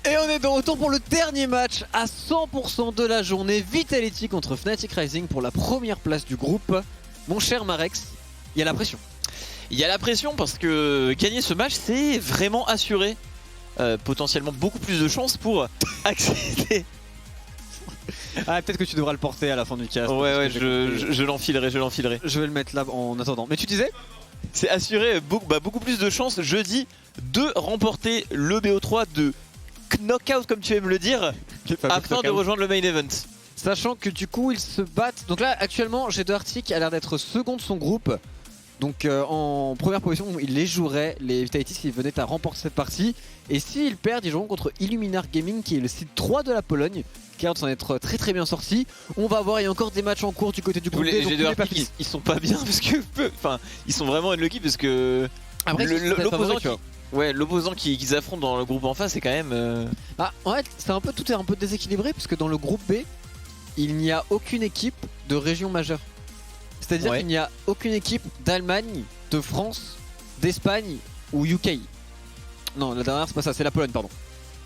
Et on est de retour pour le dernier match à 100% de la journée. Vitality contre Fnatic Rising pour la première place du groupe. Mon cher Marex, il y a la pression. Il y a la pression parce que gagner ce match, c'est vraiment assuré. Potentiellement beaucoup plus de chances pour accéder. Ah, peut-être que tu devras le porter à la fin du cast. Ouais, je l'enfilerai, Je vais le mettre là en attendant. Mais tu disais? C'est assuré beaucoup plus de chances jeudi de remporter le BO3 de knockout, comme tu aimes le dire, afin de rejoindre le main event. Sachant que du coup ils se battent. Donc là actuellement G2 Arctic a l'air d'être second de son groupe. Donc en première position il les jouerait, les Vitality, s'ils venaient à remporter cette partie. Et s'ils perdent, ils joueront contre Illuminar Gaming qui est le site 3 de la Pologne, qui a l'air de s'en être très bien sorti. On va voir, il y a encore des matchs en cours du côté du groupe D. Les G2 Arctic ils sont pas bien parce que enfin ils sont vraiment unlucky parce que l'opposant qu'ils affrontent dans le groupe en face c'est quand même Ah, en fait tout est un peu déséquilibré parce que dans le groupe B il n'y a aucune équipe de région majeure. C'est-à-dire qu'il n'y a aucune équipe d'Allemagne, de France, d'Espagne ou UK. Non, la dernière c'est pas ça, c'est la Pologne pardon.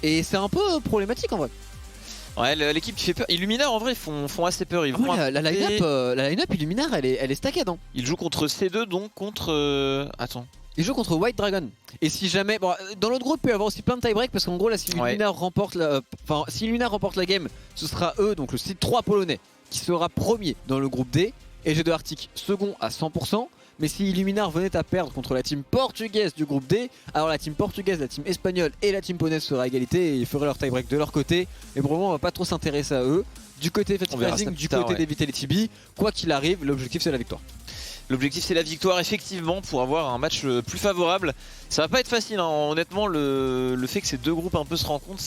Et c'est un peu problématique en vrai. Ouais, l'équipe qui fait peur. Illuminar en vrai ils font assez peur. Ils vont la line-up Illuminar elle est stackée, hein. Ils jouent contre C2 donc contre... Attends. Ils jouent contre White Dragon. Et si jamais... Bon, dans l'autre groupe il peut y avoir aussi plein de tie-break parce qu'en gros là si Illuminar remporte si Illuminar remporte la game, ce sera eux, donc le site 3 polonais, qui sera premier dans le groupe D. Et G2 Arctic second à 100%. Mais si Illuminar venait à perdre contre la team portugaise du groupe D, alors la team portugaise, la team espagnole et la team polonaise seraient à égalité et ils feraient leur tie-break de leur côté. Et pour le moment on va pas trop s'intéresser à eux. Du côté Fnatic Rising, du côté des Vitality B, quoi qu'il arrive, l'objectif c'est la victoire. L'objectif c'est la victoire effectivement pour avoir un match plus favorable. Ça va pas être facile hein. Honnêtement le fait que ces deux groupes un peu se rencontrent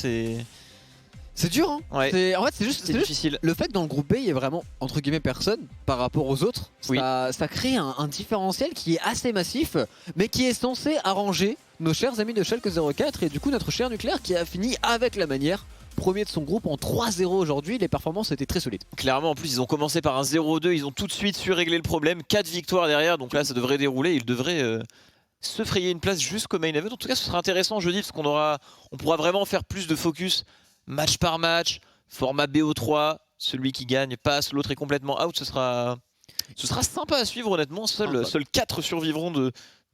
c'est dur hein. Ouais. En fait c'est juste difficile. Le fait que dans le groupe B il y ait vraiment entre guillemets personne par rapport aux autres, ça crée un différentiel qui est assez massif mais qui est censé arranger nos chers amis de Schalke 04 et du coup notre cher Nucléaire qui a fini avec la manière. Premier de son groupe en 3-0 aujourd'hui, les performances étaient très solides. Clairement en plus ils ont commencé par un 0-2, ils ont tout de suite su régler le problème, 4 victoires derrière donc là ça devrait dérouler, ils devraient se frayer une place jusqu'au main event. En tout cas ce sera intéressant jeudi parce on pourra vraiment faire plus de focus match par match, format BO3, celui qui gagne passe, l'autre est complètement out, ce sera sympa à suivre honnêtement, seuls 4 survivront de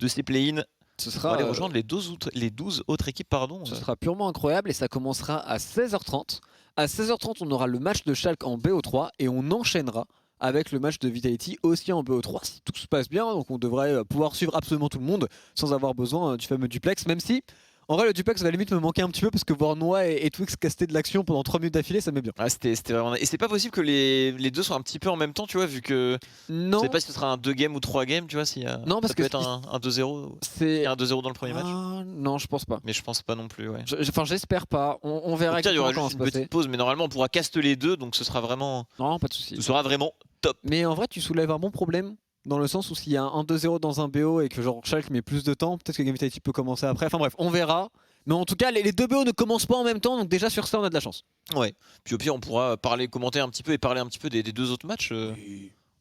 ces play-in. Ce sera on va aller rejoindre les 12 autres équipes pardon. Ce sera purement incroyable et ça commencera à 16h30. À 16h30 on aura le match de Schalke en BO3 et on enchaînera avec le match de Vitality aussi en BO3 si tout se passe bien. Donc on devrait pouvoir suivre absolument tout le monde sans avoir besoin du fameux duplex, même si en vrai le duplex à la limite me manquait un petit peu parce que voir Noah et Twix caster de l'action pendant 3 minutes d'affilée ça met bien. Ah, c'était vraiment... Et c'est pas possible que les deux soient un petit peu en même temps tu vois vu que... Non. Je sais pas si ce sera un 2 games ou 3 games tu vois si non, parce ça peut être un 2-0. Il y a un 2-0 dans le premier match. Non je pense pas. Mais je pense pas non plus ouais. Enfin j'espère pas, on verra. Il y aura juste une petite pause mais normalement on pourra caster les deux donc ce sera vraiment... Non pas de soucis. Ce sera vraiment top. Mais en vrai tu soulèves un bon problème. Dans le sens où s'il y a un 2-0 dans un BO et que genre Schalke met plus de temps, peut-être que Game Vitality peut commencer après. Enfin bref, on verra. Mais en tout cas, les deux BO ne commencent pas en même temps, donc déjà sur ça, on a de la chance. Ouais. Puis au pire, on pourra commenter un petit peu et parler un petit peu des deux autres matchs.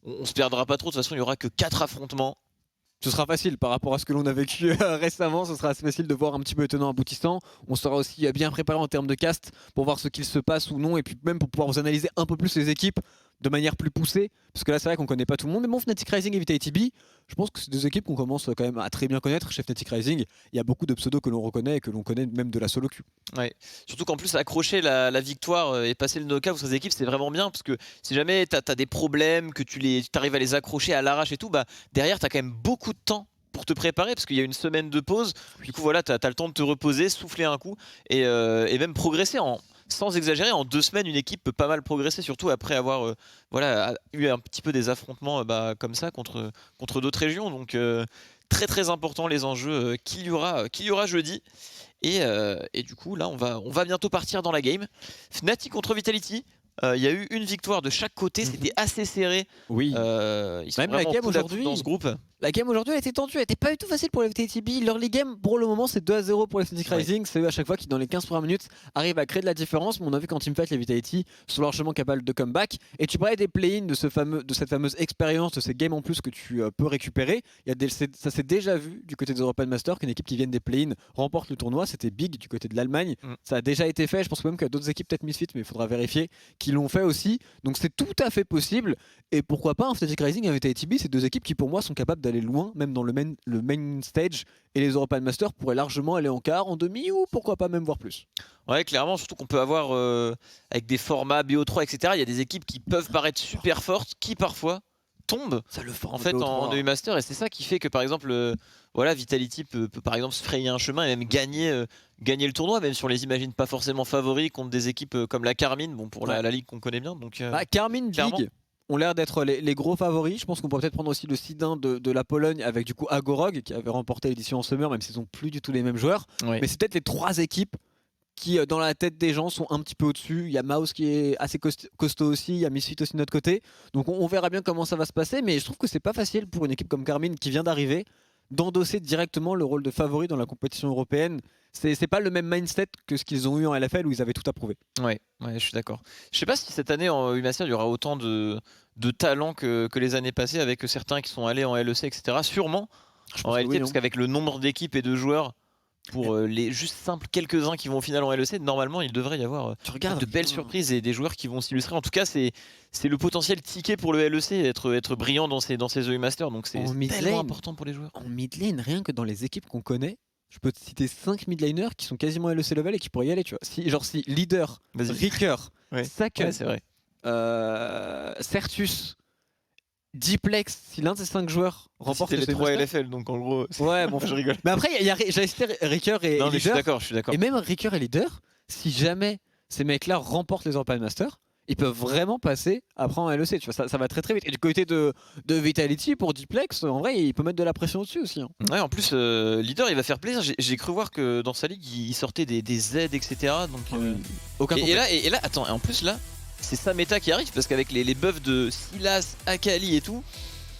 On se perdra pas trop. De toute façon, il y aura que 4 affrontements. Ce sera facile par rapport à ce que l'on a vécu récemment. Ce sera assez facile de voir un petit peu étonnant aboutissant. On sera aussi bien préparé en termes de cast pour voir ce qu'il se passe ou non, et puis même pour pouvoir vous analyser un peu plus les équipes de manière plus poussée. Parce que là, c'est vrai qu'on connaît pas tout le monde. Mais bon, Fnatic Rising et Vitality B, je pense que c'est deux équipes qu'on commence quand même à très bien connaître. Chez Fnatic Rising, il y a beaucoup de pseudos que l'on reconnaît et que l'on connaît même de la solo queue. Ouais. Surtout qu'en plus, accrocher la victoire et passer le knockout sur ces équipes, c'est vraiment bien. Parce que si jamais t'as des problèmes, que tu arrives à les accrocher à l'arrache et tout, bah derrière, t'as quand même beaucoup de temps pour te préparer parce qu'il y a une semaine de pause. Du coup, voilà, t'as le temps de te reposer, souffler un coup et même progresser sans exagérer, en 2 semaines, une équipe peut pas mal progresser, surtout après avoir eu un petit peu des affrontements comme ça contre d'autres régions. Donc très important les enjeux qu'il y aura jeudi. Et du coup, là, on va bientôt partir dans la game. Fnatic contre Vitality. Il y a eu une victoire de chaque côté, c'était assez serré. Oui. Ils sont même la game aujourd'hui dans ce groupe. La game aujourd'hui elle était tendue, elle était pas du tout facile pour les VTTB. L'early game pour le moment c'est 2-0 pour les Fnatic Rising. C'est eux à chaque fois qui dans les 15 premières minutes arrivent à créer de la différence. Mais on a vu qu'en teamfight les Vitality sont largement capables de comeback. Et tu parlais des play-in de cette fameuse expérience, de ces games en plus que tu peux récupérer. Ça s'est déjà vu du côté des European Masters qu'une équipe qui vient des play-in remporte le tournoi. C'était big du côté de l'Allemagne. Ça a déjà été fait. Je pense même qu'il y a d'autres équipes, peut-être Misfit, mais il faudra vérifier, qui l'ont fait aussi. Donc c'est tout à fait possible. Et pourquoi pas un Fnatic Rising et un VTTB, c'est deux équipes qui pour moi sont capables d'aller loin, même dans le main stage. Et les European Masters pourraient largement aller en quart, en demi ou pourquoi pas même voir plus. Ouais, clairement, surtout qu'on peut avoir avec des formats BO3, etc. Il y a des équipes qui peuvent paraître super fortes, qui parfois tombent en fait en EU Master. Et c'est ça qui fait que par exemple, voilà, Vitality peut par exemple se frayer un chemin et même gagner le tournoi, même si on les imagine pas forcément favoris contre des équipes comme la Carmine, bon pour la ligue qu'on connaît bien. Donc Carmine, clairement. Big ont l'air d'être les gros favoris. Je pense qu'on pourrait peut-être prendre aussi le Sidin de la Pologne avec du coup Agorog qui avait remporté l'édition en summer, même s'ils ont plus du tout les mêmes joueurs. Oui. Mais c'est peut-être les trois équipes qui dans la tête des gens sont un petit peu au-dessus. Il y a Mouse qui est assez costaud aussi, il y a Misfit aussi de notre côté. Donc on verra bien comment ça va se passer, mais je trouve que c'est pas facile pour une équipe comme Carmine qui vient d'arriver d'endosser directement le rôle de favori dans la compétition européenne. C'est pas le même mindset que ce qu'ils ont eu en LFL où ils avaient tout approuvé. Ouais, je suis d'accord. Je sais pas si cette année en U-Master il y aura autant de talents que les années passées avec certains qui sont allés en LEC, etc. Sûrement, en réalité, parce qu'avec le nombre d'équipes et de joueurs, pour les juste simples quelques-uns qui vont au final en LEC, normalement il devrait y avoir de belles surprises et des joueurs qui vont s'illustrer. En tout cas, c'est le potentiel ticket pour le LEC, être brillant dans ces EU Masters, donc c'est tellement important pour les joueurs. En mid lane, rien que dans les équipes qu'on connaît, je peux te citer 5 mid laners qui sont quasiment LEC level et qui pourraient y aller, tu vois. Si Leader, Ricker, Saken, c'est vrai. Certus, Diplex, si l'un de ces 5 joueurs remporte les 3 LFL, donc en gros. Ouais, bon, je rigole. Mais après, j'avais cité Ricker et non, mais Leader. Je suis d'accord. Et même Ricker et Leader, si jamais ces mecs-là remportent les European Masters, ils peuvent vraiment passer après en LEC. Tu vois, ça va très très vite. Et du côté de Vitality, pour Diplex, en vrai, il peut mettre de la pression dessus aussi. Hein. Ouais, en plus, Leader, il va faire plaisir. J'ai cru voir que dans sa ligue, il sortait des Z, etc. Donc, aucun et là, attends, et en plus, là, c'est sa méta qui arrive parce qu'avec les buffs de Silas, Akali et tout,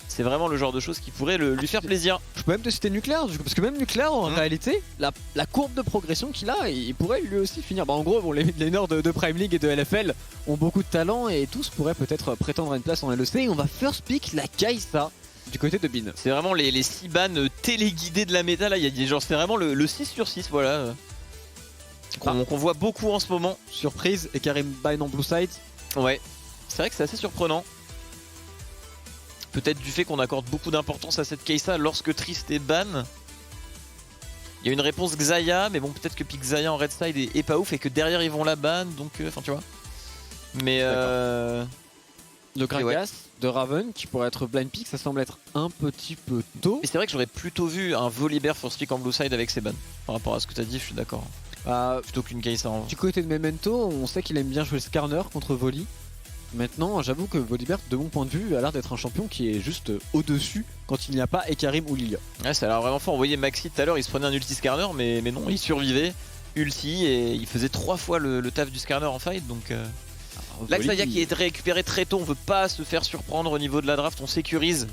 c'est vraiment le genre de choses qui pourrait lui faire plaisir. Je peux même te citer Nucléaire, parce que même Nucléaire, en réalité, la courbe de progression qu'il a, il pourrait lui aussi finir. Bah, en gros, les midlaners de Prime League et de LFL ont beaucoup de talent et tous pourraient peut-être prétendre à une place en LEC. Et on va first pick la Kai'Sa du côté de Bin. C'est vraiment les 6 bans téléguidés de la méta. Là, c'est vraiment le 6 sur 6, voilà. Qu'on voit beaucoup en ce moment. Surprise, et Karim Bine en blue side. Ouais, c'est vrai que c'est assez surprenant. Peut-être du fait qu'on accorde beaucoup d'importance à cette Kai'Sa lorsque Trist est ban. Il y a une réponse Xayah, mais bon, peut-être que pick Xayah en red side est pas ouf et que derrière ils vont la ban, donc enfin tu vois. Mais de Gragas, de Raven qui pourrait être blind pick, ça semble être un petit peu tôt. Mais c'est vrai que j'aurais plutôt vu un Volibear first pick en blue side avec ses bans. Par rapport à ce que tu as dit, je suis d'accord. Plutôt qu'une Kai'Sa en... Du côté de Memento, on sait qu'il aime bien jouer le Skarner contre Voli. Maintenant, j'avoue que Volibear, de mon point de vue, a l'air d'être un champion qui est juste au-dessus quand il n'y a pas Ekarim ou Lilia. Ouais, ça a l'air vraiment fort. Vous voyez Maxi tout à l'heure, il se prenait un ulti Skarner, mais non, il survivait. Ulti, et il faisait 3 fois le taf du Skarner en fight. Donc là, Xayah qui est récupéré très tôt, on veut pas se faire surprendre au niveau de la draft, on sécurise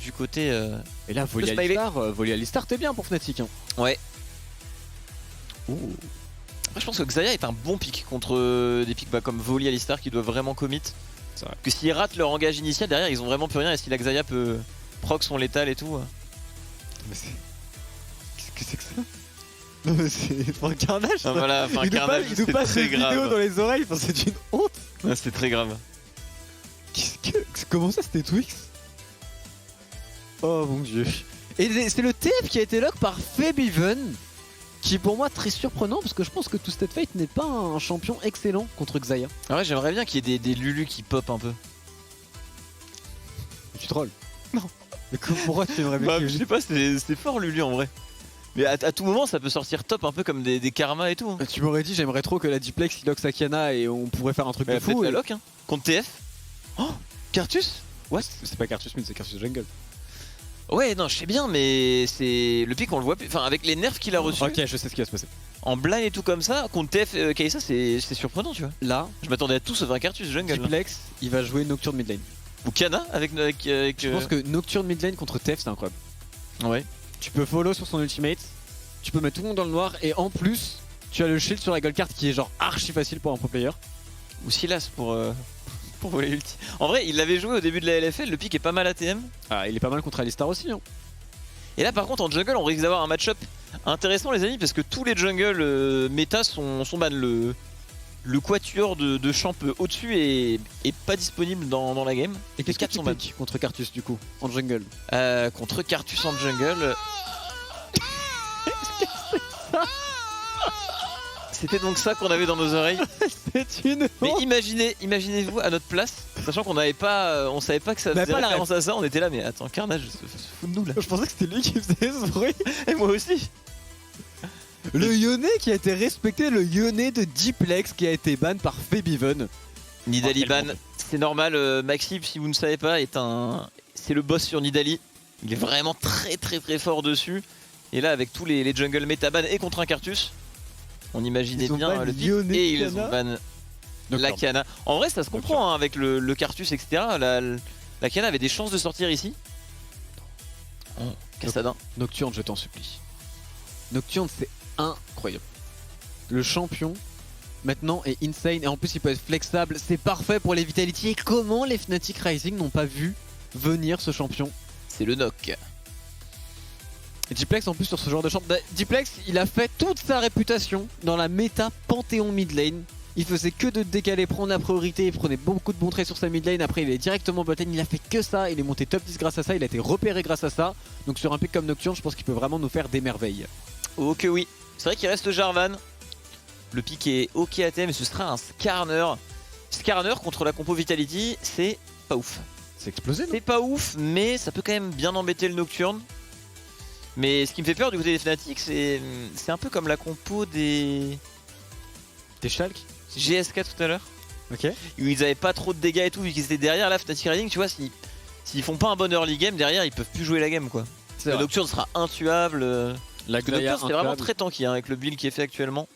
du côté. Et là, Volley Alistar, t'es bien pour Fnatic. Hein. Ouais. Je pense que Xayah est un bon pick contre des picks comme Volley Alistar qui doivent vraiment commit. Que s'ils ratent leur engage initial, derrière ils ont vraiment plus rien. Et si la Xayah peut proc son létal et tout. Mais qu'est-ce que c'est que ça? Non mais c'est un carnage. Ah, voilà, il nous passe une vidéo dans les oreilles, enfin, c'est une honte. Ouais, c'est très grave. Comment ça c'était Twix? Oh mon dieu. Et c'est le TF qui a été lock par Febiven. Qui est pour moi très surprenant parce que je pense que Twisted Fate n'est pas un champion excellent contre Xayah. Ah ouais, j'aimerais bien qu'il y ait des Lulu qui pop un peu. Tu trolls? Non. Mais pourquoi tu aimerais bien? Je sais pas, c'est fort Lulu en vrai. Mais à tout moment ça peut sortir top un peu comme des karma et tout. Hein. Tu m'aurais dit j'aimerais trop que la Diplex lock Sakiana et on pourrait faire un truc de fou. La lock hein. Contre TF. Oh Cartus? Ouais, c'est pas Cartus Mid, c'est Cartus Jungle. Ouais, non, je sais bien, mais c'est le pic, on le voit plus. Enfin, avec les nerfs qu'il a reçus. Ok, je sais ce qui va se passer. En blind et tout comme ça, contre TF Kai'Sa, c'est surprenant, tu vois. Là, je m'attendais à tout sauf un Cartus Jungle. Diplex, il va jouer Nocturne mid lane. Ou Kana avec Je pense que Nocturne mid lane contre TF c'est incroyable. Ouais. Tu peux follow sur son ultimate, tu peux mettre tout le monde dans le noir et en plus tu as le shield sur la gold card qui est genre archi facile pour un pro player. Ou Silas pour voler l'ulti. En vrai il l'avait joué au début de la LFL, le pick est pas mal ATM. Ah il est pas mal contre Alistar aussi hein. Et là par contre en jungle on risque d'avoir un match-up intéressant les amis parce que tous les jungles méta sont ban. Le quatuor de champ au-dessus est pas disponible dans la game. Et qu'est-ce que tu piques contre Cartus du coup en jungle? Contre Cartus en jungle. C'était donc ça qu'on avait dans nos oreilles. C'est une. Mais imaginez-vous à notre place, sachant qu'on n'avait pas, on savait pas que ça faisait référence à ça. On était là, mais attends, Carnage se fout de nous là. Je pensais que c'était lui qui faisait ce bruit. Et moi aussi. Le Yone qui a été respecté, le Yone de Diplex qui a été ban par Febiven. Nidalee ban, c'est normal. Maxime, si vous ne savez pas, c'est le boss sur Nidalee. Il est vraiment très fort dessus. Et là, avec tous les jungles méta-ban et contre un Cartus, on imaginait bien le pic et ils ont ban la Kana. En vrai, ça se comprend hein, avec le Cartus, etc. La Kana avait des chances de sortir ici. Oh, Cassadin. Nocturne, je t'en supplie. Nocturne, c'est incroyable. Le champion maintenant est insane et en plus il peut être flexible. C'est parfait pour les Vitality. Et comment les Fnatic Rising n'ont pas vu venir ce champion? C'est le knock. Et Diplex en plus sur ce genre de champ. Diplex il a fait toute sa réputation dans la méta Panthéon mid lane. Il faisait que de décaler, prendre la priorité, il prenait beaucoup de bons traits sur sa mid lane. Après il est directement bot lane, il a fait que ça, il est monté top 10 grâce à ça, il a été repéré grâce à ça. Donc sur un pick comme Nocturne je pense qu'il peut vraiment nous faire des merveilles. Ok oui, c'est vrai qu'il reste Jarvan. Le pick est ok ATM et ce sera un Skarner. Skarner contre la compo Vitality, c'est pas ouf. C'est explosé. C'est pas ouf, mais ça peut quand même bien embêter le Nocturne. Mais ce qui me fait peur du côté des Fnatic, c'est un peu comme la compo des Shulk GSK tout à l'heure. Ok. Où ils avaient pas trop de dégâts et tout, vu qu'ils étaient derrière la Fnatic Rising, tu vois, s'ils font pas un bon early game, derrière ils peuvent plus jouer la game quoi. Le Nocturne sera intuable. La Nocturne c'était vraiment très tanky hein, avec le build qui est fait actuellement.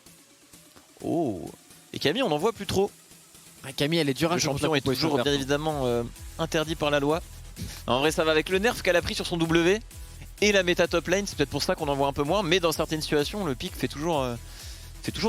Oh. Et Camille on n'en voit plus trop. Camille elle est dure à Le champion est toujours bien évidemment interdit par la loi. En vrai ça va avec le nerf qu'elle a pris sur son W et la méta top lane, c'est peut-être pour ça qu'on en voit un peu moins, mais dans certaines situations le pick fait toujours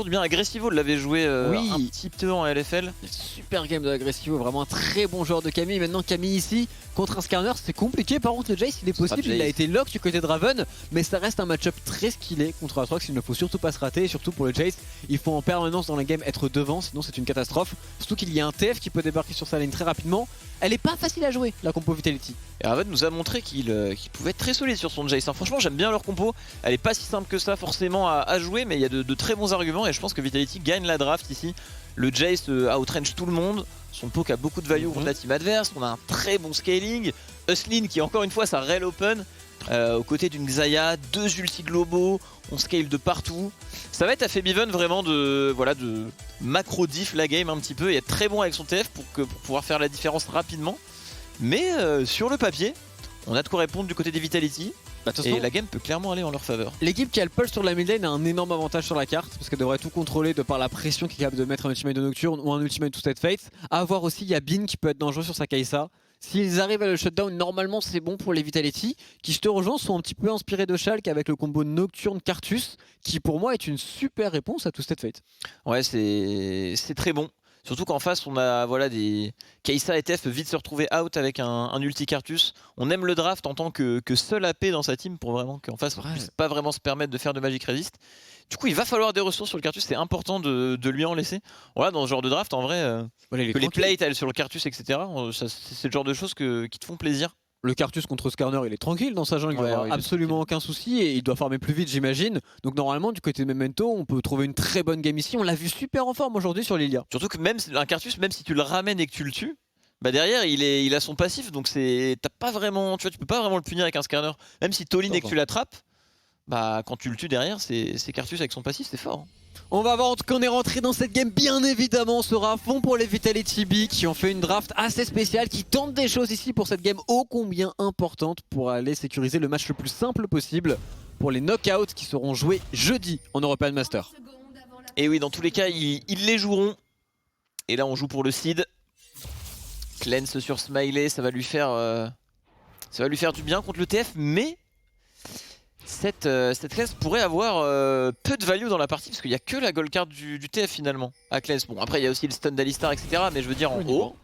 du bien. Agressivo l'avait joué un petit peu en LFL. Super game de Agressivo, vraiment un très bon joueur de Camille. Maintenant Camille ici contre un Skarner c'est compliqué, par contre le Jace il est possible, il a été lock du côté de Draven, mais ça reste un match-up très skillé contre Atrox, il ne faut surtout pas se rater, et surtout pour le Jace il faut en permanence dans la game être devant, sinon c'est une catastrophe. Surtout qu'il y a un TF qui peut débarquer sur sa lane très rapidement, elle est pas facile à jouer la compo Vitality. Et Draven nous a montré qu'il pouvait être très solide sur son Jace, franchement j'aime bien leur compo, elle est pas si simple que ça forcément à jouer, mais il y a de très bons arguments et je pense que Vitality gagne la draft ici. Le Jace outrange tout le monde, son poke a beaucoup de value contre la team adverse, on a un très bon scaling, Uslin qui encore une fois ça rail open, aux côtés d'une Xayah, 2 ultis globaux, on scale de partout. Ça va être à Febiven vraiment de macro diff la game un petit peu et être très bon avec son TF pour pouvoir faire la différence rapidement. Mais sur le papier, on a de quoi répondre du côté des Vitality. Et la game peut clairement aller en leur faveur. L'équipe qui a le pulse sur la mid lane a un énorme avantage sur la carte parce qu'elle devrait tout contrôler de par la pression qu'il est capable de mettre un ultimate de Nocturne ou un ultimate to set Fate. À voir aussi, il y a Bin qui peut être dangereux sur sa Kai'Sa. S'ils arrivent à le shutdown, normalement c'est bon pour les Vitality qui, je te rejoins, sont un petit peu inspirés de Shulk avec le combo Nocturne Cartus qui pour moi est une super réponse à to set Fate. Ouais, c'est très bon. Surtout qu'en face on a des Kai'Sa et TF peuvent vite se retrouver out avec un ulti Cartus. On aime le draft en tant que seul AP dans sa team pour vraiment qu'en face on puisse pas vraiment se permettre de faire de Magic Resist. Du coup il va falloir des ressources sur le Cartus, c'est important de lui en laisser. Voilà, dans ce genre de draft en vrai, que les plates sur le Cartus etc, c'est le genre de choses qui te font plaisir. Le Cartus contre Skarner il est tranquille dans sa jungle, il n'a absolument aucun souci et il doit farmer plus vite j'imagine. Donc normalement du côté de Memento on peut trouver une très bonne game ici, on l'a vu super en forme aujourd'hui sur Lilia. Surtout que même un Cartus, même si tu le ramènes et que tu le tues, bah derrière il a son passif donc tu peux pas vraiment le punir avec un Skarner. Même si Tolin et que tu l'attrapes, bah quand tu le tues derrière c'est Cartus avec son passif, c'est fort. On va voir qu'on est rentré dans cette game, bien évidemment on sera à fond pour les Vitality B qui ont fait une draft assez spéciale, qui tentent des choses ici pour cette game ô combien importante pour aller sécuriser le match le plus simple possible pour les knockouts qui seront joués jeudi en European Master. Et oui, dans tous les cas ils les joueront et là on joue pour le seed. Cleanse sur Smiley, ça va lui faire du bien contre le TF, mais cette cleanse pourrait avoir peu de value dans la partie parce qu'il n'y a que la gold card du TF finalement à cleanse. Bon après il y a aussi le stun d'Alistar etc, mais je veux dire en haut,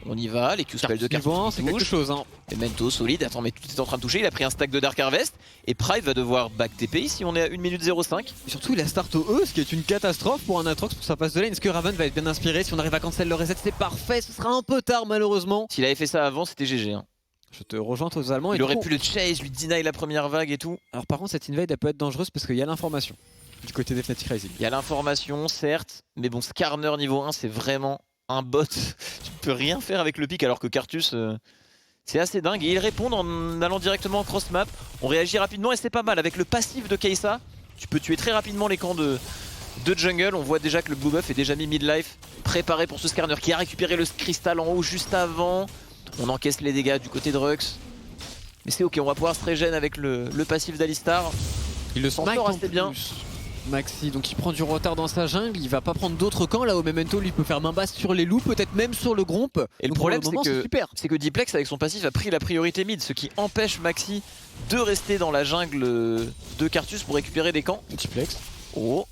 on y va, les Q-spells de Cartus c'est quelque chose hein. Memento solide, attends mais tout est en train de toucher, il a pris un stack de Dark Harvest et Pride va devoir back TPI si on est à 1 minute 05. Et surtout il a start au E, ce qui est une catastrophe pour un Atrox pour sa passe de lane. Est-ce que Raven va être bien inspiré? Si on arrive à cancel le reset c'est parfait, ce sera un peu tard malheureusement. S'il avait fait ça avant c'était GG hein. Je te rejoins totalement. Il aurait pu le chase, lui deny la première vague et tout. Alors par contre cette invade elle peut être dangereuse parce qu'il y a l'information du côté des Fnatic Rising. Il y a l'information certes, mais bon Skarner niveau 1 c'est vraiment un bot. Tu peux rien faire avec le pic alors que Cartus c'est assez dingue. Et ils répondent en allant directement en cross map. On réagit rapidement et c'est pas mal. Avec le passif de Kai'Sa, tu peux tuer très rapidement les camps de jungle. On voit déjà que le blue buff est déjà mis mid-life, préparé pour ce Skarner qui a récupéré le cristal en haut juste avant. On encaisse les dégâts du côté de Rux. Mais c'est ok, on va pouvoir se régène avec le passif d'Alistar. Il le smite assez bien. Maxi, donc il prend du retard dans sa jungle, il va pas prendre d'autres camps là où Memento lui peut faire main basse sur les loups, peut-être même sur le Gromp. Et donc, le problème c'est que Diplex avec son passif a pris la priorité mid, ce qui empêche Maxi de rester dans la jungle de Cartus pour récupérer des camps. Diplex. Oh,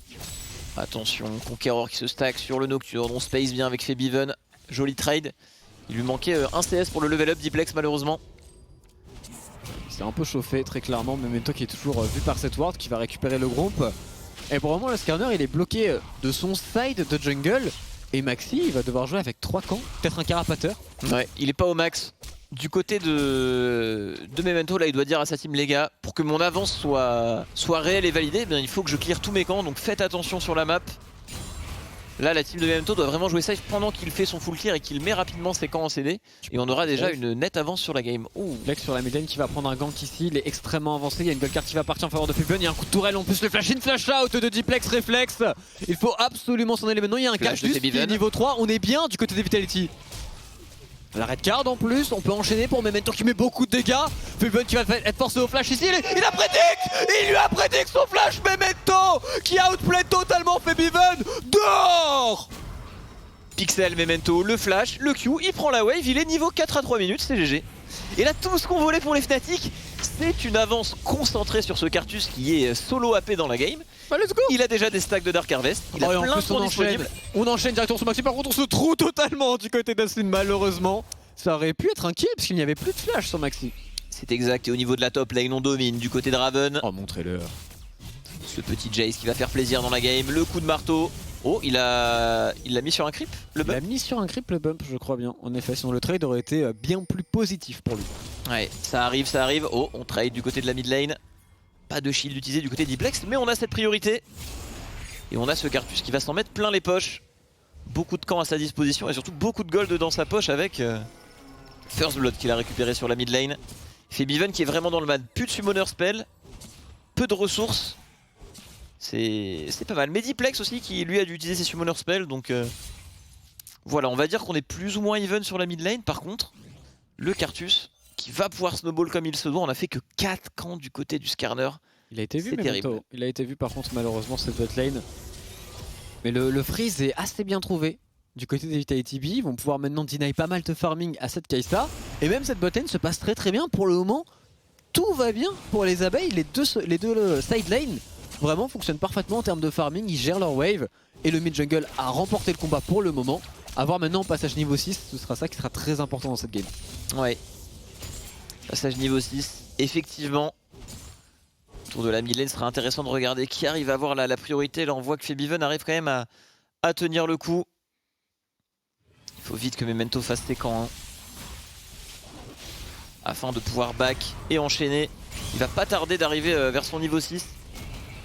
attention, Conqueror qui se stack sur le Nocturne, on space bien avec Febiven, joli trade. Il lui manquait un CS pour le level up Diplex malheureusement. C'est un peu chauffé très clairement, Memento qui est toujours vu par cette ward qui va récupérer le Gromp. Et pour le moment le Skarner il est bloqué de son side de jungle. Et Maxi il va devoir jouer avec 3 camps, peut-être un carapateur. Ouais, il est pas au max. Du côté de Memento là il doit dire à sa team les gars, pour que mon avance soit réelle et validée, eh bien, il faut que je clear tous mes camps, donc faites attention sur la map. Là la team de Memento doit vraiment jouer safe pendant qu'il fait son full clear et qu'il met rapidement ses camps en CD. Et on aura déjà une nette avance sur la game. Lex sur la mid lane qui va prendre un gank ici, il est extrêmement avancé, il y a une gold card qui va partir en faveur de Febiven, il y a un coup de tourelle en plus, le flash in flash out de Diplex réflexe. Il faut absolument s'en aller maintenant, il y a un Cactus qui est niveau 3, on est bien du côté des Vitality. La red card en plus, on peut enchaîner pour Memento qui met beaucoup de dégâts. Febiven qui va être forcé au flash ici, il a prédict. Il lui a prédict son flash, Memento qui a outplay totalement Febiven. Dehors. Pixel, Memento, le flash, le Q, il prend la wave, il est niveau 4 à 3 minutes, c'est GG. Et là tout ce qu'on voulait pour les Fnatic, c'est une avance concentrée sur ce Cartus qui est solo AP dans la game. Bah, let's go. Il a déjà des stacks de Dark Harvest, il a plein de points disponibles. On enchaîne directement sur Maxi, par contre on se trouve totalement du côté d'Asline malheureusement. Ça aurait pu être un kill parce qu'il n'y avait plus de flash sur Maxi. C'est exact, et au niveau de la top lane on domine du côté de Raven. Oh montrez-le. Ce petit Jace qui va faire plaisir dans la game, le coup de marteau. Oh, il l'a mis sur un creep, le bump. Il a mis sur un creep le bump, je crois bien. En effet, sinon le trade aurait été bien plus positif pour lui. Ouais, ça arrive, ça arrive. Oh, on trade du côté de la mid lane. Pas de shield utilisé du côté d'Iplex, mais on a cette priorité. Et on a ce Cartus qui va s'en mettre plein les poches. Beaucoup de camps à sa disposition et surtout beaucoup de gold dans sa poche avec First Blood qu'il a récupéré sur la mid lane. Febiven qui est vraiment dans le mad. Plus de summoner spell, peu de ressources. C'est pas mal. Mediplex aussi qui lui a dû utiliser ses summoner spells, donc voilà, on va dire qu'on est plus ou moins even sur la mid lane. Par contre, le Cartus qui va pouvoir snowball comme il se doit, on a fait que 4 camps du côté du Skarner. Il a été vu, c'est terrible. Il a été vu par contre malheureusement cette bot lane. Mais le freeze est assez bien trouvé du côté des Vitality B. Ils vont pouvoir maintenant deny pas mal de farming à cette Kai'Sa. Et même cette bot lane se passe très bien pour le moment. Tout va bien pour les abeilles, les deux side lane vraiment fonctionnent parfaitement en termes de farming, ils gèrent leur wave. Et le mid jungle a remporté le combat pour le moment. A voir maintenant passage niveau 6, ce sera ça qui sera très important dans cette game. Ouais. Passage niveau 6, effectivement. Autour de la mid lane, sera intéressant de regarder qui arrive à avoir la priorité. Là on voit que Febiven arrive quand même à tenir le coup. Il faut vite que Memento fasse ses camps hein, afin de pouvoir back et enchaîner. Il va pas tarder d'arriver vers son niveau 6.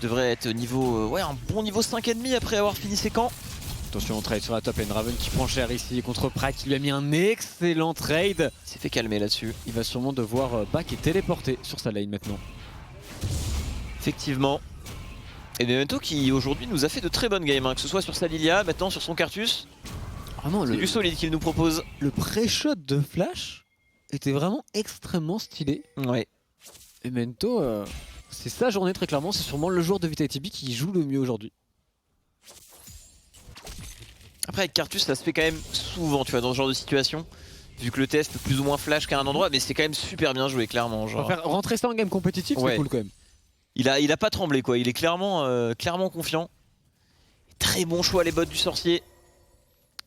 Devrait être niveau, ouais, un bon niveau 5,5 après avoir fini ses camps. Attention, on trade sur la top lane. Raven qui prend cher ici contre Pride qui lui a mis un excellent trade. Il s'est fait calmer là-dessus. Il va sûrement devoir back et téléporter sur sa lane maintenant. Effectivement. Et Memento qui aujourd'hui nous a fait de très bonnes games, hein, que ce soit sur sa Lilia, maintenant sur son Cartus. Vraiment, c'est du solide qu'il nous propose. Le pré-shot de Flash était vraiment extrêmement stylé. Ouais. Et Memento, c'est sa journée très clairement, c'est sûrement le joueur de Vitality B qui joue le mieux aujourd'hui. Après avec Cartus ça se fait quand même souvent tu vois dans ce genre de situation. vu que le TF peut plus ou moins flash qu'à un endroit, mais c'est quand même super bien joué, clairement. Genre. Faire rentrer ça en game compétitif, c'est cool quand même. Il a pas tremblé quoi, il est clairement confiant. Très bon choix les bottes du sorcier.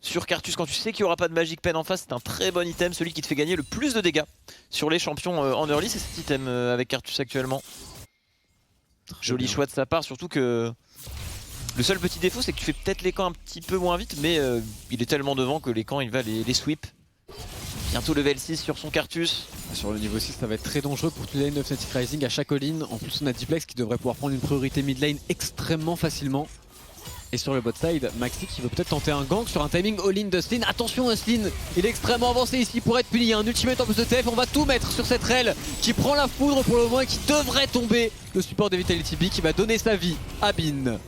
Sur Cartus, quand tu sais qu'il n'y aura pas de Magic Pen en face, c'est un très bon item, celui qui te fait gagner le plus de dégâts sur les champions en early, c'est cet item avec Cartus actuellement. Joli choix de sa part, surtout que le seul petit défaut c'est que tu fais peut-être les camps un petit peu moins vite, mais il est tellement devant que les camps il va les sweep. Bientôt level 6 sur son Cartus. Sur le niveau 6 ça va être très dangereux pour toute la lane de Fnatic Rising à chaque all-in. En plus on a Diplex qui devrait pouvoir prendre une priorité mid lane extrêmement facilement. Et sur le bot side, Maxi qui veut peut-être tenter un gank sur un timing all-in de Slin. Attention Slin, il est extrêmement avancé ici pour être puni. Il y a un ultimate en plus de TF, on va tout mettre sur cette rail qui prend la foudre pour le moment et qui devrait tomber. Le support de Vitality B qui va donner sa vie à Bin.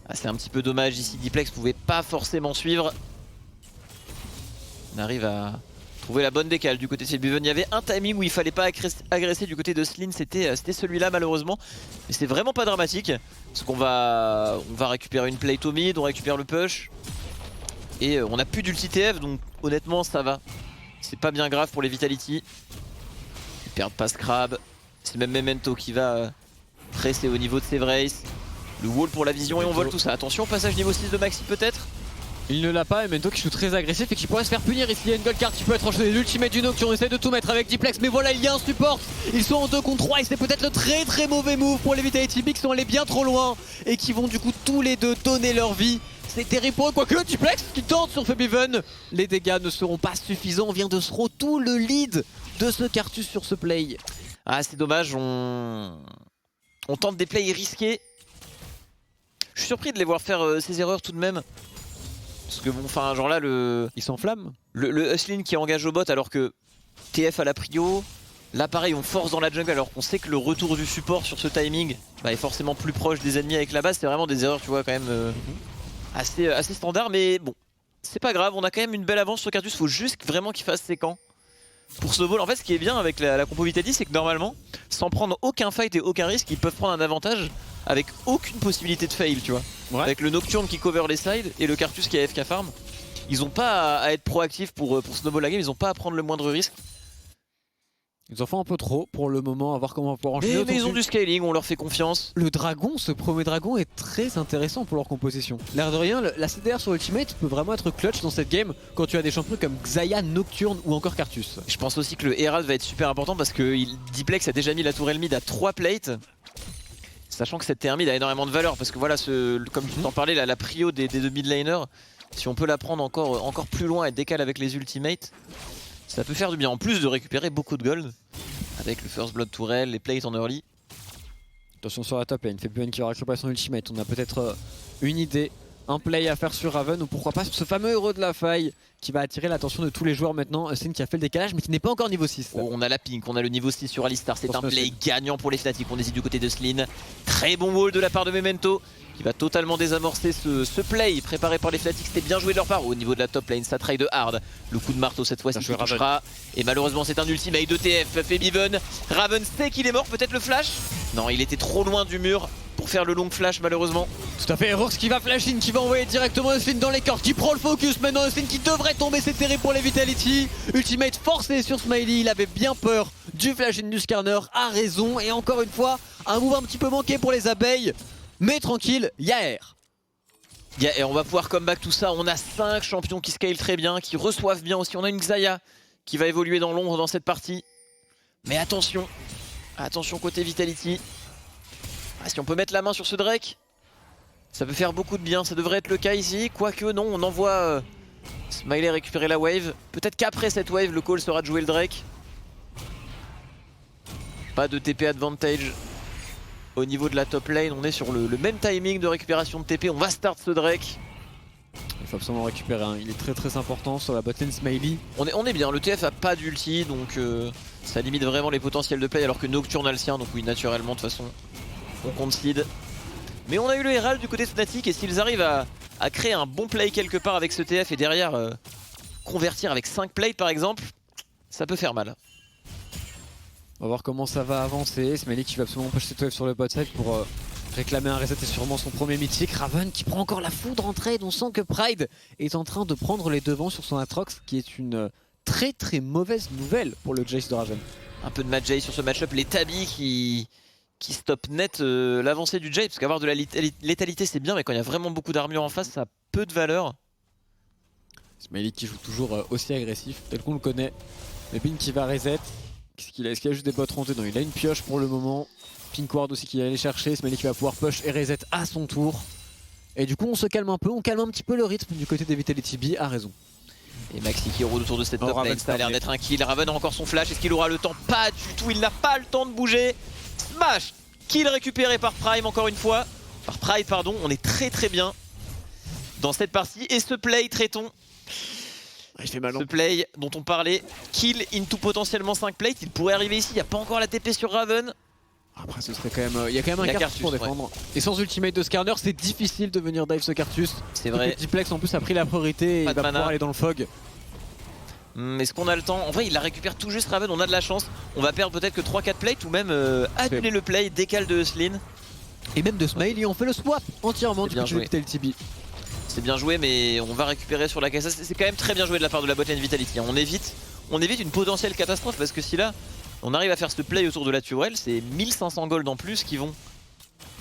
Ah, c'est un petit peu dommage ici, Diplex pouvait pas forcément suivre. On arrive à trouver la bonne décale du côté de Febiven. Il y avait un timing où il fallait pas agresser du côté de Slin, c'était celui-là malheureusement. Mais c'est vraiment pas dramatique. Parce qu'on va récupérer une plate au mid, on récupère le push. Et on a plus d'ulti TF, donc honnêtement ça va. C'est pas bien grave pour les Vitality. Ils perdent pas Scrab. C'est même Memento qui va presser au niveau de ses Vrace. Le wall pour la vision et on vole tout ça. Attention, passage niveau 6 de Maxi peut-être. Il ne l'a pas et Memento qui joue très agressif et qui pourrait se faire punir ici. Il y a une gold card qui peut être enchaînée. L'ultimate du Nocturne, on essaie de tout mettre avec Diplex. Mais voilà, il y a un support. Ils sont en 2 contre 3 et c'est peut-être le très mauvais move pour les Vitality B qui sont allés bien trop loin et qui vont du coup tous les deux donner leur vie. C'est terrible pour eux, quoique Diplex qui tente sur Febiven. Les dégâts ne seront pas suffisants. On vient de throw tout le lead de ce Cartus sur ce play. Ah, c'est dommage, on tente des plays risqués. Je suis surpris de les voir faire ces erreurs tout de même. Parce que bon, enfin, genre là, il s'enflamme. Le Hustlin qui engage au bot alors que TF à la prio. Là, pareil, on force dans la jungle alors qu'on sait que le retour du support sur ce timing est forcément plus proche des ennemis avec la base. C'est vraiment des erreurs, tu vois, quand même assez standard. Mais bon, c'est pas grave, on a quand même une belle avance sur Cartus. Faut juste vraiment qu'il fasse ses camps pour snowball. En fait, ce qui est bien avec la compo Vitality, c'est que normalement, sans prendre aucun fight et aucun risque, ils peuvent prendre un avantage avec aucune possibilité de fail, tu vois. Ouais. Avec le Nocturne qui cover les sides et le Cartus qui a AFK farm. Ils ont pas à être proactifs pour snowball la game, ils ont pas à prendre le moindre risque. Ils en font un peu trop pour le moment, à voir comment on va pouvoir enchaîner. Mais ils ont du scaling, on leur fait confiance. Le dragon, ce premier dragon est très intéressant pour leur composition. L'air de rien, la CDR sur Ultimate peut vraiment être clutch dans cette game quand tu as des champions comme Xayah, Nocturne ou encore Cartus. Je pense aussi que le Herald va être super important parce que Diplex a déjà mis la tourelle mid à 3 plates. Sachant que cette TR mid a énormément de valeur parce que voilà, comme tu t'en parlais, la prio des deux mid laners, si on peut la prendre encore plus loin et décaler avec les ultimates, ça peut faire du bien. En plus de récupérer beaucoup de gold avec le First Blood tourelle, les plates en early. Attention sur la top lane, Febiven qui aura récupéré son ultimate. On a peut-être une idée, un play à faire sur Raven ou pourquoi pas sur ce fameux héros de la faille qui va attirer l'attention de tous les joueurs maintenant. Slin qui a fait le décalage mais qui n'est pas encore niveau 6. Oh, on a la pink, on a le niveau 6 sur Alistar, c'est un play gagnant pour les Fnatic. On hésite du côté de Slin. Très bon wall de la part de Memento qui va totalement désamorcer ce play préparé par les Fnatic. C'était bien joué de leur part. Au niveau de la top lane, ça try de hard. Le coup de marteau cette fois-ci qui touchera. Et malheureusement c'est un ultimate de TF. Febiven, Raven sait qu'il est mort, peut-être le flash. Non, il était trop loin du mur pour faire le long flash malheureusement. Tout à fait, Rox qui va flash in, qui va envoyer directement Slin dans les cordes, qui prend le focus maintenant, Slin qui devrait tomber, c'est terrible pour les Vitality. Ultimate forcé sur Smiley, il avait bien peur du flash in du Skarner, a raison, et encore une fois, un move un petit peu manqué pour les abeilles, mais tranquille, Yair. Et on va pouvoir comeback tout ça, on a 5 champions qui scale très bien, qui reçoivent bien aussi, on a une Xayah qui va évoluer dans l'ombre dans cette partie. Mais attention, attention côté Vitality. Ah, si on peut mettre la main sur ce Drake, ça peut faire beaucoup de bien, ça devrait être le cas ici. Quoique non, on envoie Smiley récupérer la wave. Peut-être qu'après cette wave, le call sera de jouer le Drake. Pas de TP advantage au niveau de la top lane. On est sur le même timing de récupération de TP. On va start ce Drake. Il faut absolument récupérer un. Il est très important sur la botlane Smiley. On est bien, le TF a pas d'ulti, donc ça limite vraiment les potentiels de play alors que Nocturne a le sien. Donc oui, naturellement, de toute façon, on concede. Mais on a eu le Herald du côté de Fnatic et s'ils arrivent à créer un bon play quelque part avec ce TF et derrière convertir avec 5 plays par exemple, ça peut faire mal. On va voir comment ça va avancer. Smiley qui va absolument push cette wave sur le bot side pour réclamer un reset et sûrement son premier mythique. Raven qui prend encore la foudre en trade. On sent que Pride est en train de prendre les devants sur son Atrox qui est une très très mauvaise nouvelle pour le Jace de Raven. Un peu de Magi sur ce match-up, les Tabi qui stoppent net l'avancée du Jace, parce qu'avoir de la létalité c'est bien, mais quand il y a vraiment beaucoup d'armure en face, ça a peu de valeur. Smaily qui joue toujours aussi agressif, tel qu'on le connaît. Mais Pink qui va reset. Qu'est-ce qu'il a? Est-ce qu'il a juste des bottes rentées? Non, il a une pioche pour le moment. Pink Ward aussi qui va aller chercher. Smaily qui va pouvoir push et reset à son tour. Et du coup on se calme un peu, on calme un petit peu le rythme du côté des Vitality B, a raison. Et Maxi qui rôde autour de cette top lane, ça a l'air terminé. d'être un kill. Raven a encore son flash, est-ce qu'il aura le temps? Pas du tout, il n'a pas le temps de bouger. Smash! Kill récupéré par Prime encore une fois. Par Pride pardon, on est très très bien dans cette partie. Et ce play traitons. Il fait mal. Ce play dont on parlait, kill into potentiellement 5 plates, il pourrait arriver ici, il n'y a pas encore la TP sur Raven. Après ce serait quand même, il y a quand même un Cartus pour défendre. Ouais. Et sans ultimate de Skarner, c'est difficile de venir dive ce Cartus. C'est vrai. Diplex en plus a pris la priorité et il va pouvoir aller dans le fog. Est-ce qu'on a le temps? En vrai il la récupère tout juste Raven, on a de la chance. On va perdre peut-être que 3-4 plates ou même annuler le play, décale de Slin. Et même de Smaily, on fait le swap entièrement du côté de Vitality B. C'est bien joué, mais on va récupérer sur la caisse. C'est quand même très bien joué de la part de la botlane Vitality. On évite une potentielle catastrophe parce que si là on arrive à faire ce play autour de la Turelle, c'est 1500 gold en plus qui vont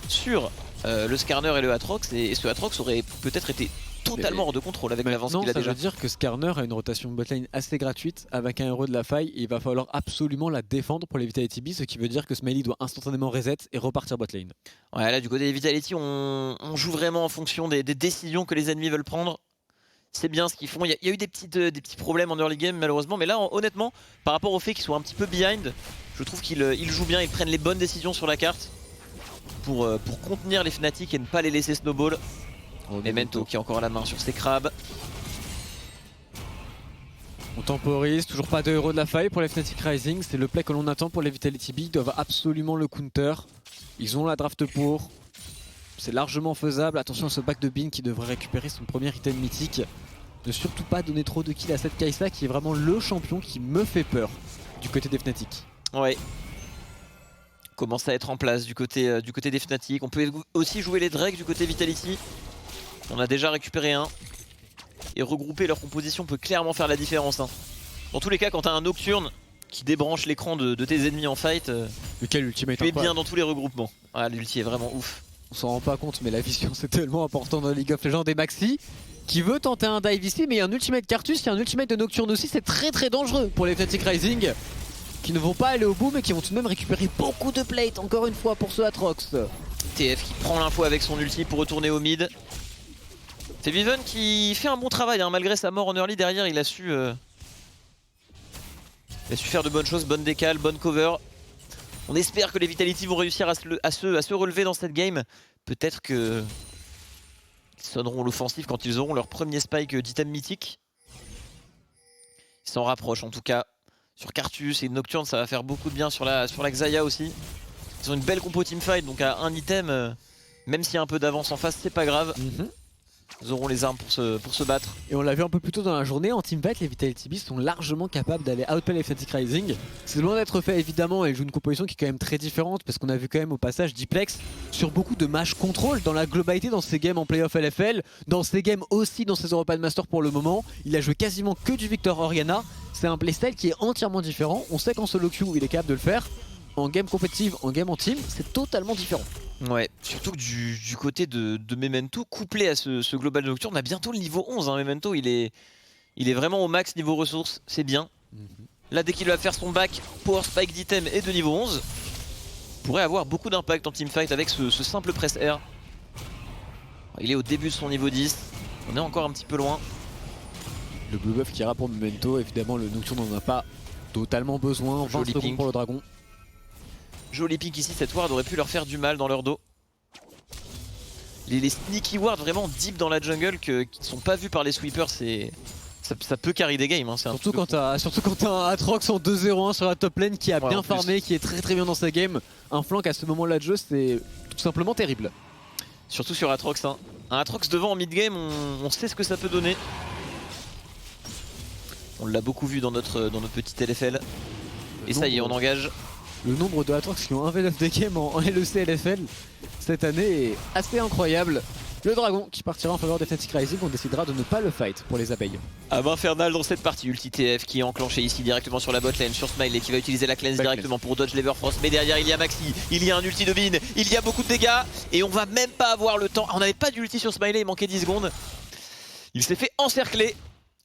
sur le Skarner et le Aatrox. Et ce Aatrox aurait peut-être été totalement hors de contrôle avec l'avance qu'il a déjà. Ça veut dire que Skarner a une rotation botlane assez gratuite avec un héros de la faille et il va falloir absolument la défendre pour les Vitality B, ce qui veut dire que Smaily doit instantanément reset et repartir botlane. Ouais, là du côté des Vitality on joue vraiment en fonction des décisions que les ennemis veulent prendre. C'est bien ce qu'ils font, il y a eu des petits problèmes en early game malheureusement, mais là honnêtement par rapport au fait qu'ils soient un petit peu behind, je trouve qu'ils jouent bien, ils prennent les bonnes décisions sur la carte pour contenir les Fnatic et ne pas les laisser snowball. Memento qui a encore la main sur ses crabes. On temporise, toujours pas de héros de la faille pour les Fnatic Rising, c'est le play que l'on attend pour les Vitality B, ils doivent absolument le counter. Ils ont la draft pour, c'est largement faisable, attention à ce back de Bin qui devrait récupérer son premier item mythique. Ne surtout pas donner trop de kills à cette Kai'Sa qui est vraiment le champion qui me fait peur du côté des Fnatic. Ouais. Commence à être en place du côté des Fnatic, on peut aussi jouer les Drake du côté Vitality. On a déjà récupéré un. Et regrouper leur composition peut clairement faire la différence. Hein. Dans tous les cas, quand t'as un Nocturne qui débranche l'écran de tes ennemis en fight, lequel ultimate tu es bien dans tous les regroupements. Ah, l'ulti est vraiment ouf. On s'en rend pas compte, mais la vision c'est tellement important dans League of Legends. Et Maxi qui veut tenter un dive ici, mais il y a un ultimate Cartus, il y a un ultimate de Nocturne aussi. C'est très très dangereux pour les Fnatic Rising qui ne vont pas aller au bout, mais qui vont tout de même récupérer beaucoup de plates encore une fois pour ce Aatrox. TF qui prend l'info avec son ulti pour retourner au mid. C'est Viven qui fait un bon travail, hein, malgré sa mort en early derrière, il a su faire de bonnes choses, bonne décale, bonne cover. On espère que les Vitality vont réussir à se relever dans cette game. Peut-être que ils sonneront l'offensive quand ils auront leur premier spike d'item mythique. Ils s'en rapprochent en tout cas. Sur Cartus et Nocturne, ça va faire beaucoup de bien sur la Xayah aussi. Ils ont une belle compo teamfight, donc à un item, même s'il y a un peu d'avance en face, c'est pas grave. Ils auront les armes pour se battre. Et on l'a vu un peu plus tôt dans la journée, en teamfight, les Vitality B sont largement capables d'aller outplay les Fnatic Rising. C'est loin d'être fait évidemment, et ils jouent une composition qui est quand même très différente parce qu'on a vu quand même au passage Diplex sur beaucoup de match control dans la globalité dans ses games en playoff LFL, dans ses games aussi dans ses European Masters pour le moment. Il a joué quasiment que du Victor Orianna. C'est un playstyle qui est entièrement différent. On sait qu'en solo queue il est capable de le faire. En game compétitive, en game en team, c'est totalement différent. Ouais, surtout que du côté de Memento, couplé à ce Global Nocturne, on a bientôt le niveau 11. Hein. Memento, il est vraiment au max niveau ressources, c'est bien. Là, dès qu'il va faire son back, Power Spike d'item et de niveau 11, il pourrait avoir beaucoup d'impact en teamfight avec ce simple press R. Il est au début de son niveau 10, on est encore un petit peu loin. Le blue buff qui ira pour Memento, évidemment le Nocturne n'en a pas totalement besoin. 20 secondes pour le dragon. Joli pick ici, cette ward aurait pu leur faire du mal dans leur dos. Les sneaky wards vraiment deep dans la jungle qui ne sont pas vus par les sweepers, ça peut carry des games. Hein, surtout quand t'as un Aatrox en 2-0-1 sur la top lane qui a bien farmé, qui est très très bien dans sa game. Un flank à ce moment-là de jeu, c'est tout simplement terrible. Surtout sur Aatrox. Hein. Un Aatrox devant en mid game, on sait ce que ça peut donner. On l'a beaucoup vu dans notre petite LFL. Et ça y est, on engage. Le nombre de Aatrox qui ont un V9 des games en LEC LFL cette année est assez incroyable. Le dragon qui partira en faveur des Fnatic Rising, on décidera de ne pas le fight pour les abeilles. Abe infernal dans cette partie, ulti TF qui est enclenché ici directement sur la botlane, sur Smiley qui va utiliser la cleanse directement pour dodge l'Everfrost, mais derrière il y a Maxi, il y a un ulti de Bin, il y a beaucoup de dégâts et on va même pas avoir le temps. On n'avait pas d'ulti sur Smiley, il manquait 10 secondes. Il s'est fait encercler.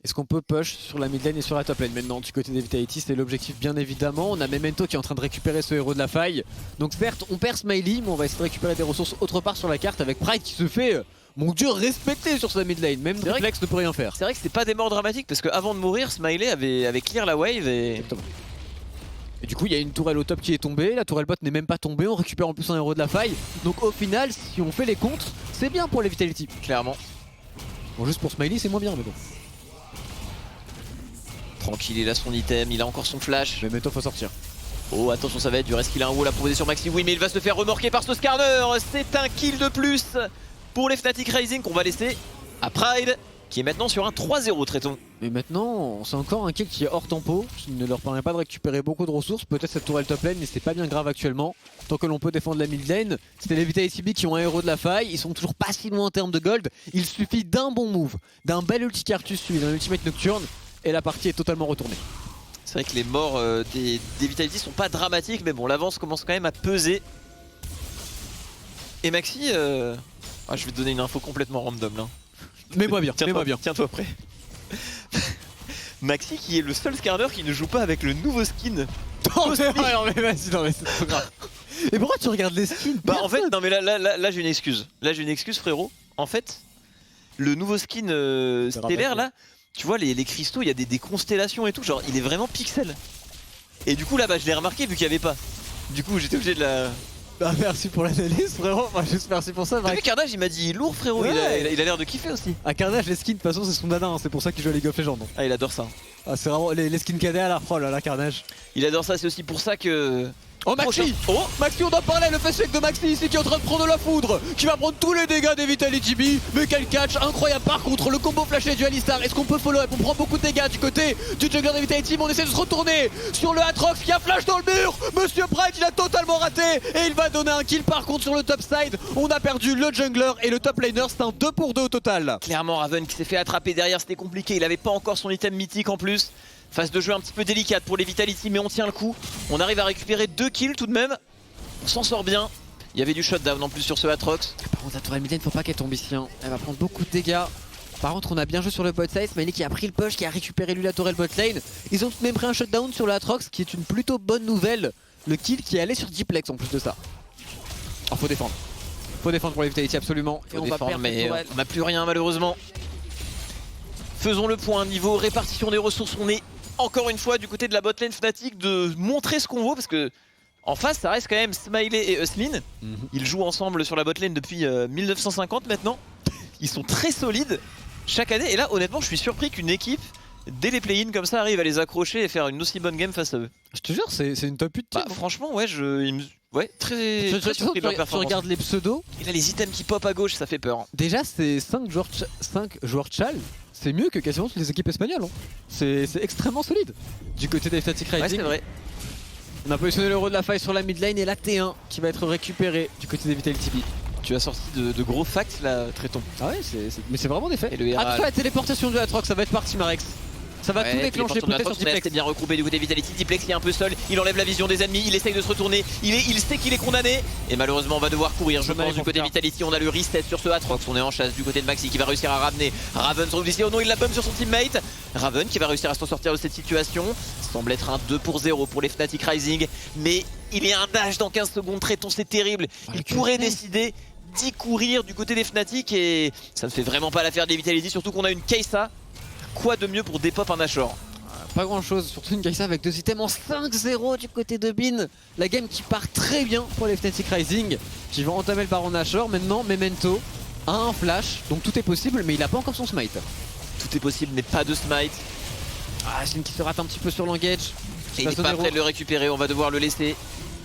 Est-ce qu'on peut push sur la mid lane et sur la top lane maintenant du côté des Vitality? C'est l'objectif bien évidemment. On a Memento qui est en train de récupérer ce héros de la faille. Donc certes on perd Smiley, mais on va essayer de récupérer des ressources autre part sur la carte avec Pride qui se fait, mon dieu, respecter sur sa mid lane. Même Driflex ne peut rien faire. C'est vrai que c'était pas des morts dramatiques parce qu'avant de mourir, Smiley avait clear la wave et... Exactement. Et du coup il y a une tourelle au top qui est tombée, la tourelle bot n'est même pas tombée, on récupère en plus un héros de la faille. Donc au final si on fait les comptes, c'est bien pour les Vitality. Clairement. Bon juste pour Smiley c'est moins bien mais bon. Tranquille, il a son item, il a encore son flash. Mais maintenant faut sortir. Oh attention, ça va être dur, est-ce qu'il a un wall à proposer sur Maxi? Oui, mais il va se faire remorquer par ce Skarner. C'est un kill de plus pour les Fnatic Rising qu'on va laisser à Pride, qui est maintenant sur un 3-0, traitons. Mais maintenant c'est encore un kill qui est hors tempo, qui ne leur permet pas de récupérer beaucoup de ressources. Peut-être cette tourelle top lane mais c'est pas bien grave actuellement. Tant que l'on peut défendre la mid lane, c'était les Vitality B qui ont un héros de la faille, ils sont toujours pas si loin en termes de gold. Il suffit d'un bon move, d'un bel ulti Cartus suivi d'un ultimate Nocturne et la partie est totalement retournée. C'est vrai que les morts des Vitality sont pas dramatiques, mais bon, l'avance commence quand même à peser. Et Maxi, je vais te donner une info complètement random là. Mets-moi bien, mets-moi bien. Tiens-toi prêt. Maxi qui est le seul Skarner qui ne joue pas avec le nouveau skin. Non mais vas-y, non mais c'est trop grave. Et pourquoi tu regardes les skins? Bah en fait, non mais là j'ai une excuse. Là j'ai une excuse frérot. En fait, le nouveau skin stellaire là, tu vois les cristaux, il y a des constellations et tout, genre il est vraiment pixel. Et du coup là je l'ai remarqué vu qu'il n'y avait pas. Du coup j'étais obligé de la... Bah merci pour l'analyse frérot, moi juste merci pour ça. T'as vu Carnage il m'a dit lourd frérot, ouais. il a l'air de kiffer aussi. À Carnage les skins de toute façon c'est son dada, hein. C'est pour ça qu'il joue à League of Legends. Ah il adore ça. Ah c'est vraiment les skins KD à la oh là là Carnage. Il adore ça, c'est aussi pour ça que... Oh Maxi! Oh Maxi, on doit parler, le face de Maxi ici qui est en train de prendre de la foudre, qui va prendre tous les dégâts des Vitality B. Mais quel catch incroyable. Par contre le combo flashé du Alistar, est-ce qu'on peut follow up? On prend beaucoup de dégâts du côté du jungler des Vitality, mais on essaie de se retourner sur le Atrox qui a flash dans le mur. Monsieur Pride il a totalement raté et il va donner un kill. Par contre sur le top side, on a perdu le jungler et le top laner, c'est un 2 pour 2 au total. Clairement Raven qui s'est fait attraper derrière, c'était compliqué, il avait pas encore son item mythique en plus. Phase de jeu un petit peu délicate pour les Vitality, mais on tient le coup. On arrive à récupérer 2 kills tout de même. On s'en sort bien. Il y avait du shutdown en plus sur ce Atrox. Par contre la tourelle mid lane, faut pas qu'elle tombe ici, hein. Elle va prendre beaucoup de dégâts. Par contre on a bien joué sur le bot side, Smiley qui a pris le push, qui a récupéré lui la tourelle bot lane. Ils ont tout de même pris un shutdown sur le Atrox, qui est une plutôt bonne nouvelle. Le kill qui est allé sur Diplex en plus de ça. Oh faut défendre. Faut défendre pour les Vitality absolument. Et on va perdre, mais on n'a plus rien malheureusement. Faisons le point niveau répartition des ressources. On est encore une fois du côté de la botlane Fnatic de montrer ce qu'on vaut, parce que en face ça reste quand même Smiley et Uslin. Ils jouent ensemble sur la botlane depuis 1950 maintenant. Ils sont très solides chaque année et là honnêtement je suis surpris qu'une équipe dès les play-in comme ça arrive à les accrocher et faire une aussi bonne game face à eux. Je te jure c'est une top 8 team. Bah, franchement ouais très surpris de leur performance. Tu regardes les pseudos. Et là les items qui pop à gauche ça fait peur. Déjà c'est 5 joueurs Chal. C'est mieux que quasiment toutes les équipes espagnoles. Hein. C'est extrêmement solide. Du côté des Fnatic Rising. Ouais, c'est vrai. On a positionné l'euro de la faille sur la mid lane et la T1 qui va être récupérée du côté des Vitality B. Tu as sorti de gros facts là, traitons. Ah ouais, mais c'est vraiment des faits. Et le attention à la téléportation du Atrox, ça va être parti Marex. Ça va tout déclencher peut-être sur Diplex. C'est bien regroupé du côté Vitality. Diplex il est un peu seul, il enlève la vision des ennemis, il essaye de se retourner, il sait qu'il est condamné. Et malheureusement on va devoir courir je pense du côté Vitality. On a le reset sur ce Atrox, on est en chasse du côté de Maxi qui va réussir à ramener. Raven se trouve ici, oh non il la bombe sur son teammate. Raven qui va réussir à s'en sortir de cette situation. Ça semble être un 2 pour 0 pour les Fnatic Rising. Mais il y a un dash dans 15 secondes, traitons c'est terrible. Il pourrait décider d'y courir du côté des Fnatic et ça ne fait vraiment pas l'affaire des Vitality. Surtout qu'on a une Kai'Sa. Quoi de mieux pour dépop un Nashor? Pas grand chose, surtout une Kai'Sa avec 2 items en 5-0 du côté de Bin. La game qui part très bien pour les Fnatic Rising qui vont entamer le baron Nashor. Maintenant Memento a un flash, donc tout est possible mais il a pas encore son smite. Tout est possible mais pas de smite. Ah Shin qui se rate un petit peu sur l'engage. Et il n'est pas prêt de le récupérer, on va devoir le laisser.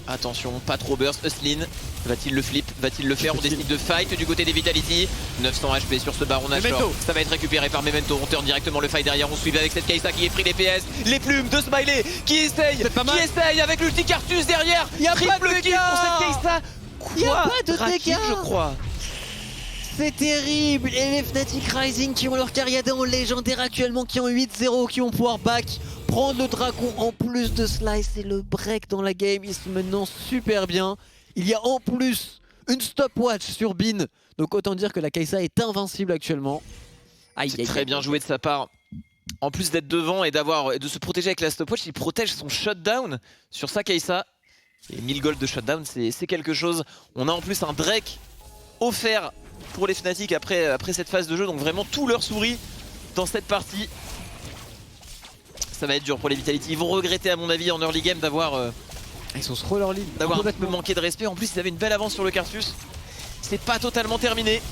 Attention, pas trop burst, Uslin. Va-t-il le flip? Va-t-il le faire? On décide de fight du côté des Vitality. 900 HP sur ce baron Nashor. Ça va être récupéré par Memento. On turn directement le fight derrière. On suit avec cette Kai'Sa qui est pris les PS. Les plumes de Smiley qui essaye avec l'ulti Cartus derrière. Il y a triple kill pour cette Kai'Sa. Il y a pas de dégâts je crois. c'est terrible. Et les Fnatic Rising qui ont leur carrière en légendaire actuellement, qui ont 8-0, qui vont pouvoir back, prendre le dragon en plus de slice et le break dans la game. Ils sont maintenant super bien. Il y a en plus une stopwatch sur Bin. Donc autant dire que la Kai'Sa est invincible actuellement. C'est très bien joué de sa part. En plus d'être devant et de se protéger avec la stopwatch, il protège son shutdown sur sa Kai'Sa. Et 1000 gold de shutdown, c'est quelque chose. On a en plus un Drake offert pour les Fnatic après cette phase de jeu. Donc vraiment tout leur sourit dans cette partie. Ça va être dur pour les Vitality. Ils vont regretter à mon avis en early game d'avoir... Ils sont trop leur ligne. D'avoir un peu manqué de respect. En plus ils avaient une belle avance sur le Karthus. C'est pas totalement terminé.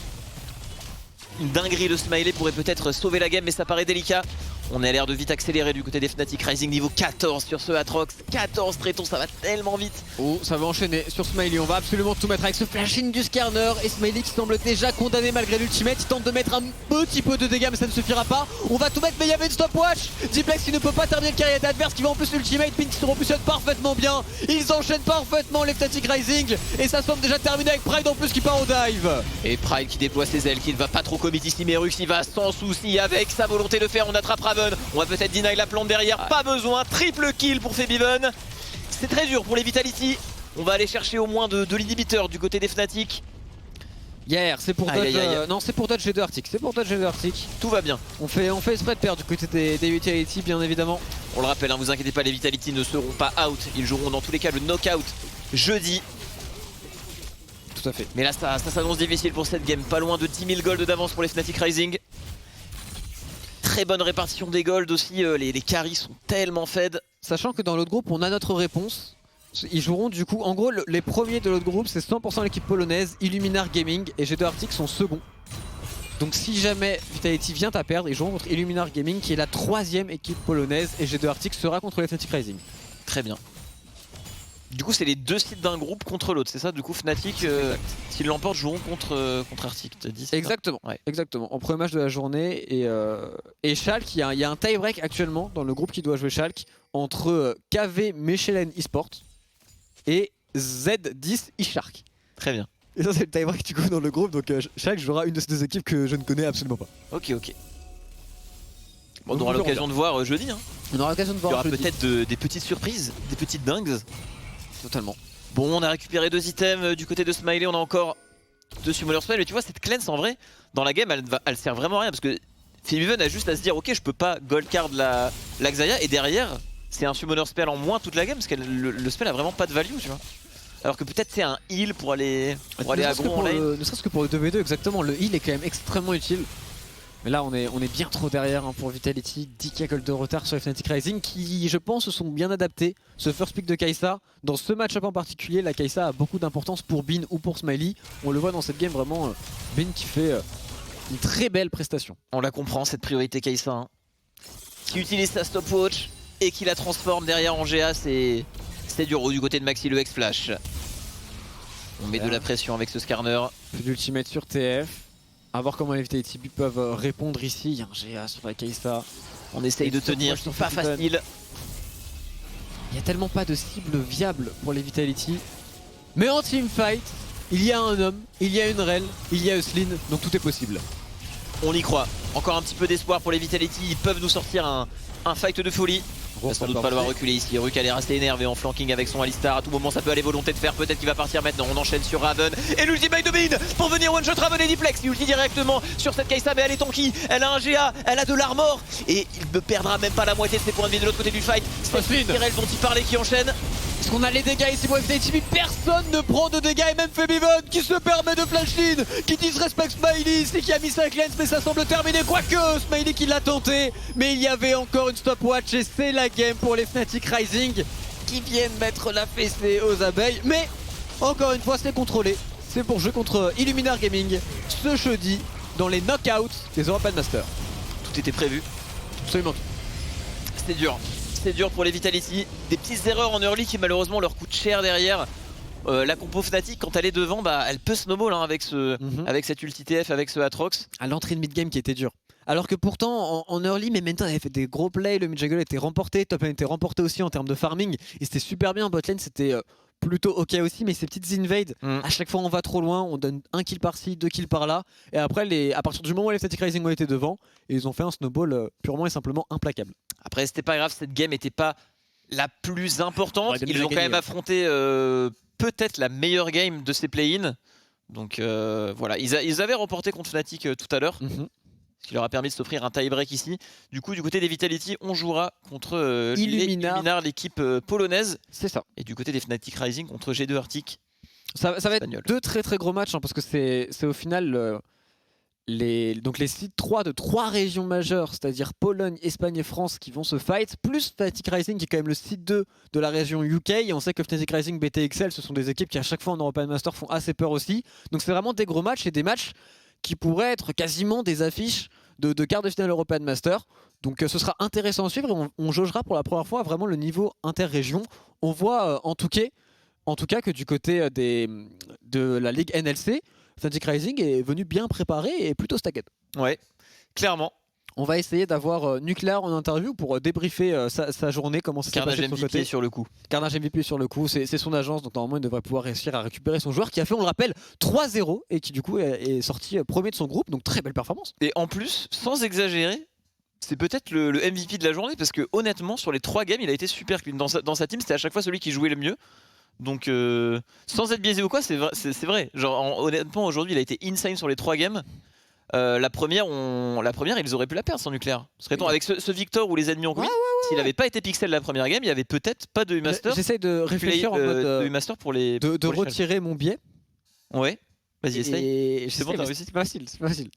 Une dinguerie, le Smiley pourrait peut-être sauver la game, mais ça paraît délicat. On a l'air de vite accélérer du côté des Fnatic. Rising niveau 14 sur ce Aatrox. 14 traitons, ça va tellement vite. Oh, ça va enchaîner sur Smiley. On va absolument tout mettre avec ce flash-in du Skarner. Et Smiley qui semble déjà condamné malgré l'ultimate. Il tente de mettre un petit peu de dégâts, mais ça ne suffira pas. On va tout mettre, mais il y avait une stopwatch. Diplex qui ne peut pas terminer le carrière d'adverse, qui va en plus l'ultimate. Pin qui se repositionne parfaitement bien. Ils enchaînent parfaitement les Fnatic Rising. Et ça semble déjà terminé avec Pride en plus qui part au dive. Et Pride qui déploie ses ailes, qui ne va pas trop commit ici, mais Rux il va sans souci avec sa volonté de faire. On attrape Raven. On va peut-être deny la plante derrière, pas besoin, triple kill pour Febiven. C'est très dur pour les Vitality. On va aller chercher au moins de l'inhibiteur du côté des Fnatic. Yeah, c'est pour Dodge. Non, c'est pour Dodge et de Arctic. C'est pour Dodge et de Arctic. Tout va bien. On fait esprit de perdre du côté des Vitality, bien évidemment. On le rappelle, hein, vous inquiétez pas, les Vitality ne seront pas out. Ils joueront dans tous les cas le knockout jeudi. Tout à fait. Mais là, ça s'annonce difficile pour cette game. Pas loin de 10 000 gold d'avance pour les Fnatic Rising. Très bonne répartition des golds aussi, les carries sont tellement fed. Sachant que dans l'autre groupe on a notre réponse. Ils joueront du coup, en gros les premiers de l'autre groupe c'est 100% l'équipe polonaise, Illuminar Gaming et G2 Arctic sont seconds. Donc si jamais Vitality vient à perdre, ils joueront contre Illuminar Gaming qui est la 3ème équipe polonaise et G2 Arctic sera contre les Fnatic Rising. Très bien. Du coup c'est les deux sites d'un groupe contre l'autre, c'est ça? Du coup Fnatic, s'ils l'emportent, joueront contre Arctic, t'as dit? Exactement, ouais. Exactement. En premier match de la journée et Schalke, il y a un tie-break actuellement dans le groupe qui doit jouer Schalke entre KV Mechelen eSport et Z10 eShark. Très bien. Et ça c'est le tie-break du coup dans le groupe, donc Schalke jouera une de ces deux équipes que je ne connais absolument pas. Ok. Bon, on aura l'occasion de voir jeudi. Hein. On aura l'occasion de voir. Il y aura peut-être des petites surprises, des petites dingues. Totalement. Bon, on a récupéré 2 items du côté de Smiley, on a encore 2 Summoner Spell, mais tu vois cette cleanse en vrai, dans la game elle sert vraiment à rien parce que Febiven a juste à se dire ok je peux pas gold card la Xayah et derrière c'est un Summoner Spell en moins toute la game parce que le spell a vraiment pas de value tu vois. Alors que peut-être c'est un heal pour aller aggro en lane. Ne serait-ce que pour le 2v2 exactement, le heal est quand même extrêmement utile. Mais là on est bien trop derrière hein, pour Vitality, 10 kills de retard sur les Fnatic Rising qui je pense se sont bien adaptés. Ce first pick de Kai'Sa, dans ce match-up en particulier, la Kai'Sa a beaucoup d'importance pour Bin ou pour Smiley. On le voit dans cette game vraiment, Bin qui fait une très belle prestation. On la comprend cette priorité Kai'Sa, hein. Qui utilise sa stopwatch et qui la transforme derrière en GA, c'est dur du côté de Maxi le X-Flash. On met de la pression avec ce Skarner. L'ultimate sur TF. A voir comment les Vitality peuvent répondre ici. Il y a un GA sur la Kai'Sa. On essaye de tenir, c'est pas facile. Il n'y a tellement pas de cible viable pour les Vitality. Mais en teamfight, il y a un homme, il y a une Rel, il y a Euslin, donc tout est possible. On y croit. Encore un petit peu d'espoir pour les Vitality. Ils peuvent nous sortir un fight de folie. Il va sans doute falloir reculer ici. Ruk est resté énervé en flanking avec son Alistar. À tout moment ça peut aller volonté de faire. Peut-être qu'il va partir maintenant. On enchaîne sur Raven. Et l'ultimate de Bin pour venir one shot Raven et Diplex. Il ulti directement sur cette Kai'Sa. Mais elle est tanky. Elle a un GA. Elle a de l'armor. Et il ne perdra même pas la moitié de ses points de vie de l'autre côté du fight. C'est Tyrell dont il parlait qui enchaîne. Est-ce qu'on a les dégâts ici pour FDTV? Personne ne prend de dégâts et même Febiven qui se permet de flash in, qui disrespecte Smiley, c'est qui a mis sa cleanse mais ça semble terminé. Quoique Smiley qui l'a tenté, mais il y avait encore une stopwatch et c'est la game pour les Fnatic Rising qui viennent mettre la fessée aux abeilles. Mais encore une fois c'est contrôlé, c'est pour jeu contre Illuminar Gaming ce jeudi dans les knockouts des European Masters. Tout était prévu. Absolument tout. C'était dur. C'est dur pour les Vitality, des petites erreurs en early qui malheureusement leur coûtent cher derrière. La compo Fnatic quand elle est devant, bah, elle peut snowball hein, avec cette ulti TF, avec ce Aatrox. À l'entrée de mid-game qui était dur. Alors que pourtant en early, Memento avait fait des gros plays, le mid-jungle était remporté, top lane était remporté aussi en termes de farming. Et c'était super bien, bot lane c'était plutôt ok aussi, mais ces petites invades, à chaque fois on va trop loin, on donne 1 kill par-ci, 2 kills par-là, et après à partir du moment où les Fnatic Rising ont été devant, et ils ont fait un snowball purement et simplement implacable. Après c'était pas grave, cette game était pas la plus importante, ils ont quand même affronté peut-être la meilleure game de ces play-in, donc voilà, ils avaient remporté contre Fnatic tout à l'heure. Ce qui leur a permis de s'offrir un tie-break ici. Du coup, du côté des Vitality, on jouera contre Illuminar, l'équipe polonaise. C'est ça. Et du côté des Fnatic Rising contre G2 Arctic. Ça va être deux très très gros matchs, hein, parce que c'est au final les seeds 3 de 3 régions majeures, c'est-à-dire Pologne, Espagne et France qui vont se fight, plus Fnatic Rising qui est quand même le seed 2 de la région UK. Et on sait que Fnatic Rising, BTXL, ce sont des équipes qui à chaque fois en European Master font assez peur aussi. Donc c'est vraiment des gros matchs et des matchs qui pourraient être quasiment des affiches de quart de finale European Master. Donc ce sera intéressant à suivre et on jaugera pour la première fois vraiment le niveau inter-région. On voit en tout cas que du côté de la Ligue NLC, Fnatic Rising est venu bien préparé et plutôt stacked. Ouais, clairement. On va essayer d'avoir Nuclear en interview pour débriefer sa journée, comment ça s'est passé de son côté. Sur le coup. Carnage MVP sur le coup, c'est son agence, donc normalement il devrait pouvoir réussir à récupérer son joueur qui a fait, on le rappelle, 3-0 et qui du coup est sorti premier de son groupe, donc très belle performance. Et en plus, sans exagérer, c'est peut-être le MVP de la journée parce que honnêtement, sur les 3 games, il a été super clean. Dans sa team, c'était à chaque fois celui qui jouait le mieux. Donc sans être biaisé ou quoi, c'est vrai. Genre, honnêtement, aujourd'hui, il a été insane sur les 3 games. La première, ils auraient pu la perdre sans Nucléaire. Avec ce Victor où les ennemis ont quit, s'il n'avait pas été pixel la première game, il n'y avait peut-être pas de U-Master. J'essaie de réfléchir en mode de U-Master pour les. De retirer mon biais. Ouais, vas-y, essaye. C'est bon, t'as réussi. C'est pas facile.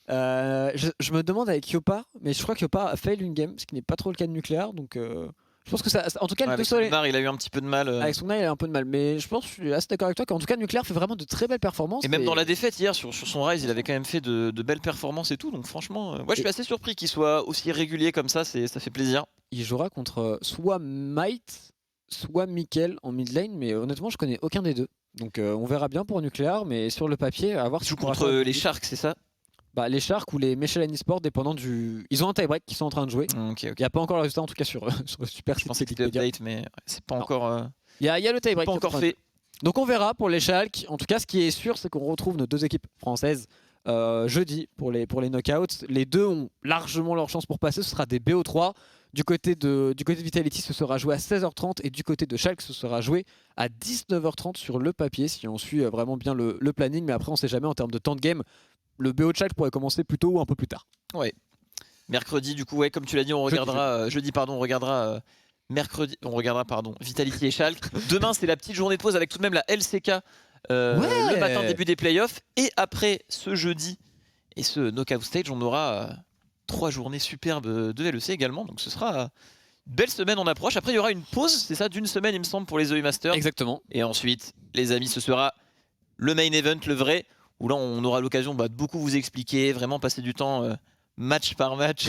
Je me demande avec Yopa, mais je crois que Yopa a fail une game, ce qui n'est pas trop le cas de Nucléaire, donc. Je pense que ça, en tout cas, avec Sonar, il a eu un petit peu de mal. Avec Sonar, il a un peu de mal, mais je pense que je suis assez d'accord avec toi qu'en tout cas, Nucléaire fait vraiment de très belles performances. Et même dans la défaite hier sur son Rise, il avait quand même fait de belles performances et tout. Donc franchement, je suis assez surpris qu'il soit aussi régulier comme ça. Ça fait plaisir. Il jouera contre soit Might, soit Mikkel en mid lane, mais honnêtement, je connais aucun des deux. Donc on verra bien pour Nucléaire, mais sur le papier, à voir. Il joue contre les Sharks, c'est ça? Bah, les Sharks ou les Michelin Esports, dépendant du. Ils ont un tie-break qu'ils sont en train de jouer. Il n'y a pas encore le résultat, en tout cas sur le Super. Je pense que c'était l'update, mais c'est pas encore. Il y a le tie-break. Pas encore fait. Donc on verra pour les Schalke. En tout cas, ce qui est sûr, c'est qu'on retrouve nos deux équipes françaises jeudi pour les knockouts. Les deux ont largement leur chance pour passer. Ce sera des BO3. Du côté de Vitality, ce sera joué à 16h30 et du côté de Schalke, ce sera joué à 19h30 sur le papier si on suit vraiment bien le planning. Mais après, on sait jamais en termes de temps de game. Le BO de Schalke pourrait commencer plus tôt ou un peu plus tard. Ouais. Mercredi, du coup, comme tu l'as dit, on regardera Vitality et Schalke. Demain, c'est la petite journée de pause avec tout de même la LCK le matin début des playoffs. Et après ce jeudi et ce knockout stage, on aura 3 journées superbes de LEC également. Donc ce sera une belle semaine en approche. Après, il y aura une pause, c'est ça, d'une semaine, il me semble, pour les EU Masters. Exactement. Et ensuite, les amis, ce sera le main event, le vrai, où là on aura l'occasion de beaucoup vous expliquer, vraiment passer du temps match par match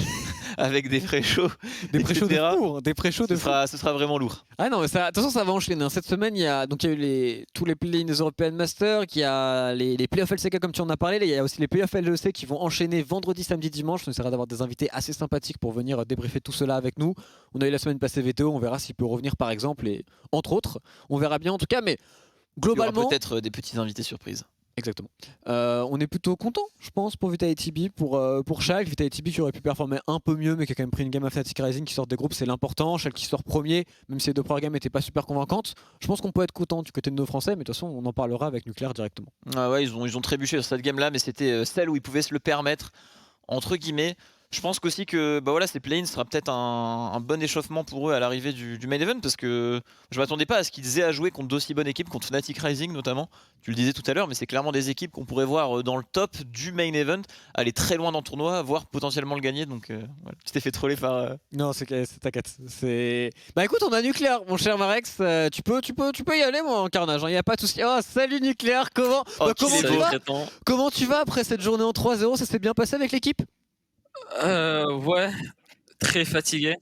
avec des pré-shows, des pré-shows de fou, des pré-shows de fou. Ce sera vraiment lourd. Ah non, mais attention, ça va enchaîner. Cette semaine, il y a eu tous les play-ins des European Masters, il y a les playoffs LCK comme tu en as parlé, il y a aussi les playoffs LEC qui vont enchaîner vendredi, samedi, dimanche. On essaiera d'avoir des invités assez sympathiques pour venir débriefer tout cela avec nous. On a eu la semaine passée VTO, on verra s'il peut revenir par exemple, et entre autres, on verra bien en tout cas, mais globalement... Il y aura peut-être des petits invités surprises. Exactement. On est plutôt content, je pense, pour Vitality B, pour Schalke. Vitality B qui aurait pu performer un peu mieux, mais qui a quand même pris une game à Fnatic Rising qui sort des groupes, c'est l'important. Schalke qui sort premier, même si les deux premières games n'étaient pas super convaincantes. Je pense qu'on peut être content du côté de nos Français, mais de toute façon, on en parlera avec Nucléaire directement. Ah ouais, ils ont trébuché sur cette game-là, mais c'était celle où ils pouvaient se le permettre, entre guillemets. Je pense qu'aussi que ces play-ins sera peut-être un bon échauffement pour eux à l'arrivée du main event, parce que je m'attendais pas à ce qu'ils aient à jouer contre d'aussi bonnes équipes, contre Fnatic Rising notamment. Tu le disais tout à l'heure, mais c'est clairement des équipes qu'on pourrait voir dans le top du main event, aller très loin dans le tournoi, voire potentiellement le gagner. Donc voilà. Tu t'es fait troller par... Non, t'inquiète. Bah écoute, on a Nucléaire, mon cher Marex. Tu peux y aller, moi, en carnage. Il n'y a pas de souci. Oh, salut Nucléaire, comment tu vas après cette journée en 3-0? Ça s'est bien passé avec l'équipe? Ouais, très fatigué.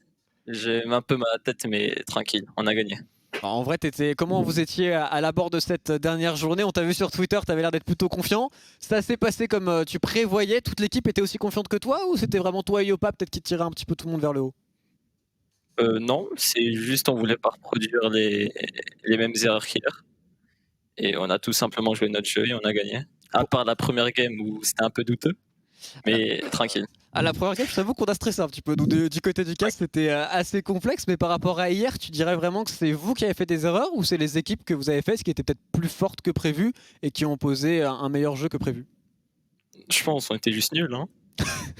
J'ai un peu ma tête, mais tranquille, on a gagné. En vrai, comment vous étiez à l'abord de cette dernière journée? On t'a vu sur Twitter, t'avais l'air d'être plutôt confiant. Ça s'est passé comme tu prévoyais? Toute l'équipe était aussi confiante que toi? Ou c'était vraiment toi et Yopa peut-être qui tiraient un petit peu tout le monde vers le haut? Non, c'est juste on voulait pas reproduire les mêmes erreurs qu'hier. Et on a tout simplement joué notre jeu et on a gagné. À part la première game où c'était un peu douteux, mais tranquille. À la première game, je t'avoue qu'on a stressé un petit peu. Donc, du côté du cast, c'était assez complexe. Mais par rapport à hier, tu dirais vraiment que c'est vous qui avez fait des erreurs ou c'est les équipes que vous avez faites qui étaient peut-être plus fortes que prévu et qui ont posé un meilleur jeu que prévu? Je pense qu'on était juste nuls. Hein.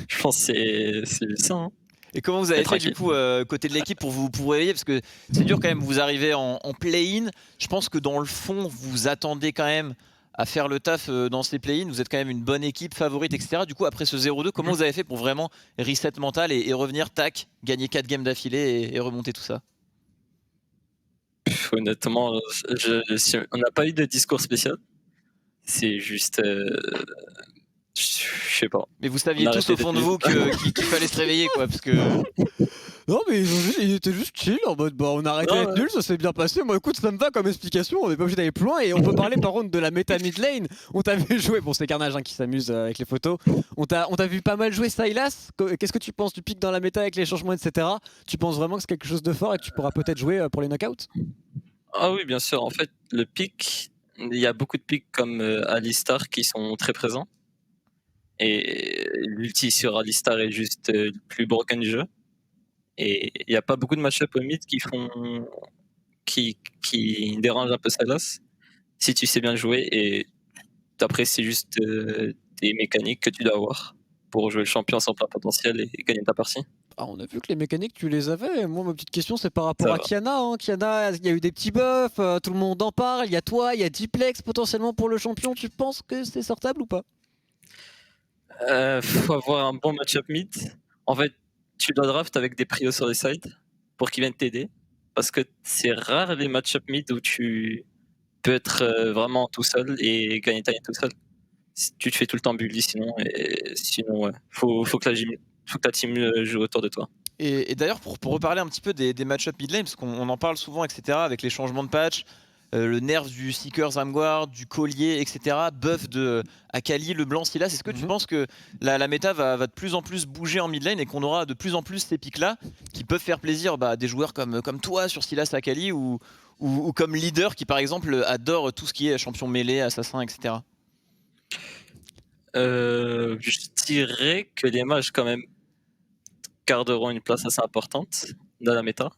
Je pense que c'est juste ça. Hein. Et comment vous avez fait tranquille. du coup côté de l'équipe pour vous réveiller? Parce que c'est dur quand même, vous arrivez en play-in. Je pense que dans le fond, vous attendez quand même à faire le taf dans ces play-in. Vous êtes quand même une bonne équipe, favorite, etc. Du coup, après ce 0-2, comment vous avez fait pour vraiment reset mental et revenir, tac, gagner 4 games d'affilée et remonter tout ça? Honnêtement, on n'a pas eu de discours spécial. C'est juste. Je sais pas. Mais vous saviez On a tous arrêté au fond de d'être vous qu'il fallait se réveiller, quoi, parce que... Non, mais ils étaient juste chill en mode bah on a arrêté d'être nuls, ça s'est bien passé. Moi, écoute, ça me va comme explication. On n'est pas obligé d'aller plus loin. Et on peut parler par contre de la méta mid lane. On t'a vu jouer, bon, c'est Carnage qui s'amuse avec les photos. On t'a vu pas mal jouer Sylas. Qu'est-ce que tu penses du pic dans la méta avec les changements, etc. Tu penses vraiment que c'est quelque chose de fort et que tu pourras peut-être jouer pour les knockouts? Ah oui, bien sûr. En fait, le pic, il y a beaucoup de pics comme Alistar qui sont très présents. Et l'ulti sur Alistar est juste le plus broken du jeu. Et il n'y a pas beaucoup de match-up au mid qui dérangent un peu Sylas si tu sais bien jouer. Et après, c'est juste des mécaniques que tu dois avoir pour jouer le champion à son plein potentiel et gagner ta partie. Ah, on a vu que les mécaniques, tu les avais. Moi, ma petite question, c'est par rapport Ça à va. Kiana. Hein. Kiana, il y a eu des petits buffs, tout le monde en parle. Il y a toi, il y a Diplex potentiellement pour le champion. Tu penses que c'est sortable ou pas? Faut avoir un bon match-up mid. En fait, tu dois draft avec des prios sur les sides pour qu'ils viennent t'aider. Parce que c'est rare les match-up mid où tu peux être vraiment tout seul et gagner ta game tout seul. Tu te fais tout le temps bully sinon. Et sinon, ouais. Faut que la team joue autour de toi. Et d'ailleurs, pour reparler un petit peu des match-up mid lane, parce qu'on en parle souvent, etc., avec les changements de patch, le nerf du Seeker Zamguard, du collier, etc., buff de Akali, le blanc Sylas, est-ce que tu penses que la méta va de plus en plus bouger en mid lane et qu'on aura de plus en plus ces pics-là qui peuvent faire plaisir à des joueurs comme toi sur Sylas, Akali ou comme leader qui, par exemple, adore tout ce qui est champion mêlé, assassin, etc. Je dirais que les mages, quand même, garderont une place assez importante dans la méta.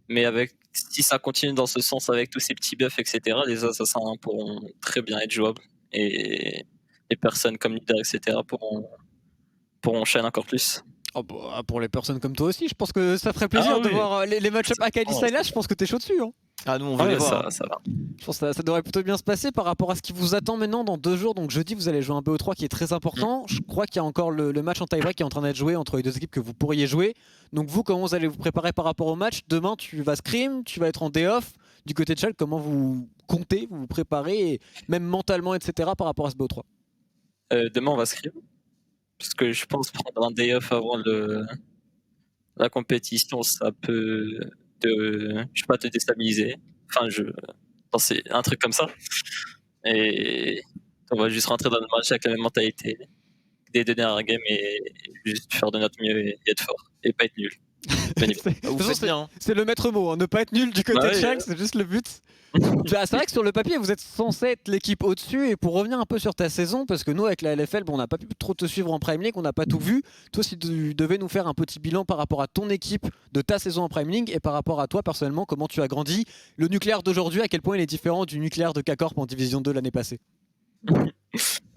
Mais si ça continue dans ce sens avec tous ces petits buffs, etc., les assassins pourront très bien être jouables. Et les personnes comme leader, etc., pourront shine encore plus. Oh bah, pour les personnes comme toi aussi, je pense que ça ferait plaisir de voir les match-up Akali Sylas. Je pense que t'es chaud dessus. Hein. Ah, nous on veut les voir. Ça va. Je pense que ça devrait plutôt bien se passer par rapport à ce qui vous attend maintenant dans 2 jours. Donc jeudi, vous allez jouer un BO3 qui est très important. Je crois qu'il y a encore le match en tie-break qui est en train d'être joué entre les deux équipes que vous pourriez jouer. Donc vous, comment vous allez vous préparer par rapport au match? Demain, tu vas scrim, tu vas être en day off. Du côté de Shell, comment vous comptez, vous vous préparez, et même mentalement, etc. par rapport à ce BO3? Demain, on va scrim. Parce que je pense prendre un day off avant la compétition, ça peut te déstabiliser. Enfin, c'est un truc comme ça. Et on va juste rentrer dans le match avec la même mentalité des 2 dernières games et juste faire de notre mieux et être fort et pas être nul. Vous faites bien. Hein. C'est le maître mot, hein. Ne pas être nul du côté de Shell, c'est juste le but. C'est vrai que sur le papier, vous êtes censé être l'équipe au-dessus. Et pour revenir un peu sur ta saison, parce que nous, avec la LFL, on n'a pas pu trop te suivre en Prime League, on n'a pas tout vu. Toi, si tu devais nous faire un petit bilan par rapport à ton équipe de ta saison en Prime League et par rapport à toi personnellement, comment tu as grandi, le nucléaire d'aujourd'hui, à quel point il est différent du nucléaire de K-Corp en Division 2 l'année passée?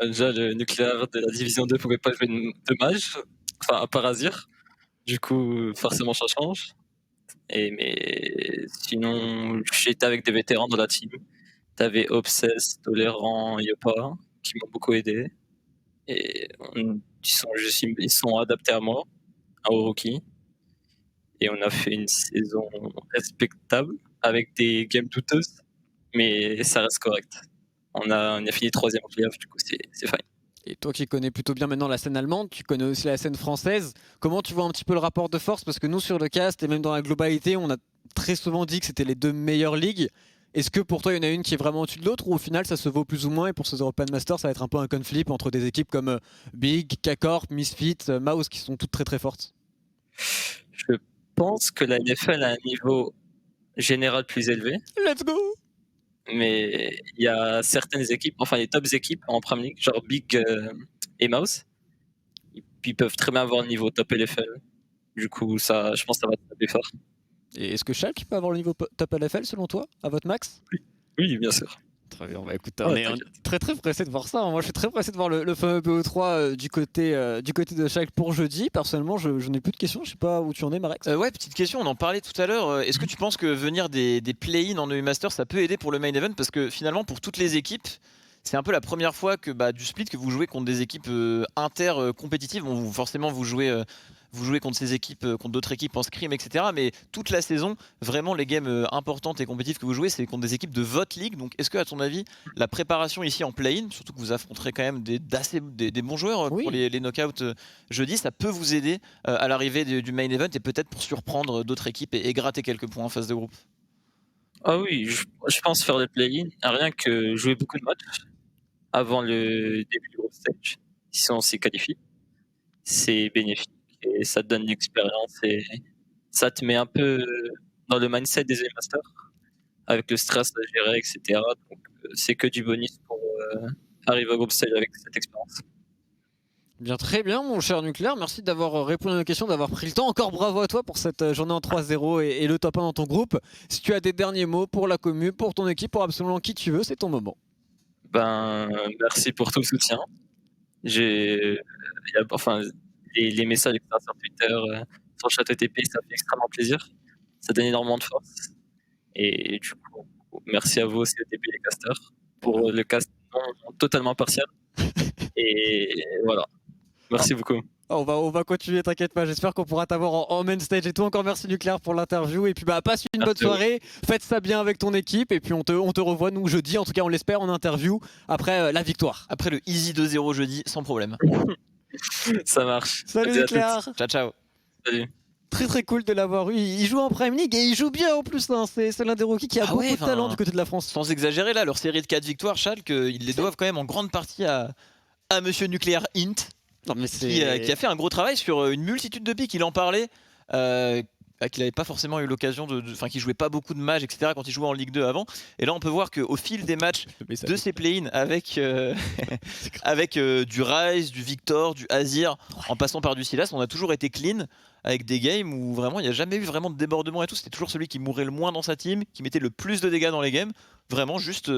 Déjà, le nucléaire de la Division 2 pouvait pas jouer de mage, enfin, à part Azir. Du coup, forcément, ça change. Mais sinon, j'étais avec des vétérans dans la team. T'avais Obsess, Tolérant, Yopa, qui m'ont beaucoup aidé. Et ils sont adaptés à moi, au rookie. Et on a fait une saison respectable, avec des games douteuses, mais ça reste correct. On a fini 3ème en playoff, du coup, c'est fine. Et toi qui connais plutôt bien maintenant la scène allemande, tu connais aussi la scène française. Comment tu vois un petit peu le rapport de force? Parce que nous, sur le cast et même dans la globalité, on a très souvent dit que c'était les 2 meilleures ligues. Est-ce que pour toi, il y en a une qui est vraiment au-dessus de l'autre ou au final, ça se vaut plus ou moins? Et pour ces European Masters, ça va être un peu un conflip entre des équipes comme Big, K-Corp, Misfit, Mouse qui sont toutes très très fortes. Je pense que la NFL a un niveau général plus élevé, Let's go. mais il y a certaines équipes, enfin les tops équipes en Premier League, genre Big et Mouse, ils peuvent très bien avoir le niveau top LFL. Du coup, ça, je pense que ça va taper fort. Et est-ce que Schalke peut avoir le niveau top LFL selon toi, à votre max? Oui, bien sûr. Très bien, bah écoute, Ouais, on est t'inquiète. très pressé de voir ça. Moi je suis très pressé de voir le fameux BO3 du côté de Schalke pour jeudi. Personnellement, je n'ai plus de questions, je sais pas où tu en es, Marex. Ouais, petite question, on en parlait tout à l'heure. Est-ce que tu penses que venir des play-in en EU Master, ça peut aider pour le main event? Parce que finalement, pour toutes les équipes, c'est un peu la première fois que du split que vous jouez contre des équipes inter-compétitives. Bon, forcément, vous jouez contre ces équipes, contre d'autres équipes en scrim, etc. Mais toute la saison, vraiment, les games importantes et compétitives que vous jouez, c'est contre des équipes de votre ligue. Donc, est-ce que, à ton avis, la préparation ici en play-in, surtout que vous affronterez quand même des bons joueurs Oui. pour les knockouts jeudi, ça peut vous aider à l'arrivée du main event et peut-être pour surprendre d'autres équipes et gratter quelques points en phase de groupe? Ah oui, je pense faire le play-in, rien que jouer beaucoup de matchs avant le début du group stage, si on s'y qualifie, c'est bénéfique et ça te donne de l'expérience et ça te met un peu dans le mindset des masters avec le stress à gérer, etc. Donc c'est que du bonus pour arriver au group stage avec cette expérience. Bien, très bien, mon cher Nucléaire. Merci d'avoir répondu à nos questions, d'avoir pris le temps. Encore bravo à toi pour cette journée en 3-0 et le top 1 dans ton groupe. Si tu as des derniers mots pour la commu, pour ton équipe, pour absolument qui tu veux, c'est ton moment. Ben, merci pour tout le soutien. Enfin, les messages etc., sur Twitter, sur ChatETP, ça fait extrêmement plaisir. Ça donne énormément de force. Et du coup, merci à vous aussi, ETP les casters, pour le cast non totalement partiel. Et voilà. Merci beaucoup. On va continuer, t'inquiète pas. J'espère qu'on pourra t'avoir en main stage et tout. Encore merci Nucléaire pour l'interview. Et puis passe une bonne soirée. Faites ça bien avec ton équipe. Et puis on te revoit, nous, jeudi. En tout cas, on l'espère, en interview après la victoire. Après le easy 2-0 jeudi, sans problème. Ça marche. Salut Nucléaire. Ciao, ciao. Salut. Très cool de l'avoir eu. Il joue en Prime League et il joue bien en plus. Hein. C'est l'un des rookies qui a beaucoup de talent du côté de la France. Sans exagérer, là, leur série de 4 victoires, Schalke, ils les doivent quand même en grande partie à Monsieur Nucléaire Int. Non, mais qui a fait un gros travail sur une multitude de pics. Il en parlait, qu'il n'avait pas forcément eu l'occasion enfin, qu'il jouait pas beaucoup de matchs, etc. quand il jouait en Ligue 2 avant. Et là, on peut voir qu'au fil des matchs de ces play-in avec, avec du Rise, du Victor, du Azir, en passant par du Silas, on a toujours été clean avec des games où vraiment il n'y a jamais eu vraiment de débordement et tout. C'était toujours celui qui mourait le moins dans sa team, qui mettait le plus de dégâts dans les games. Vraiment, juste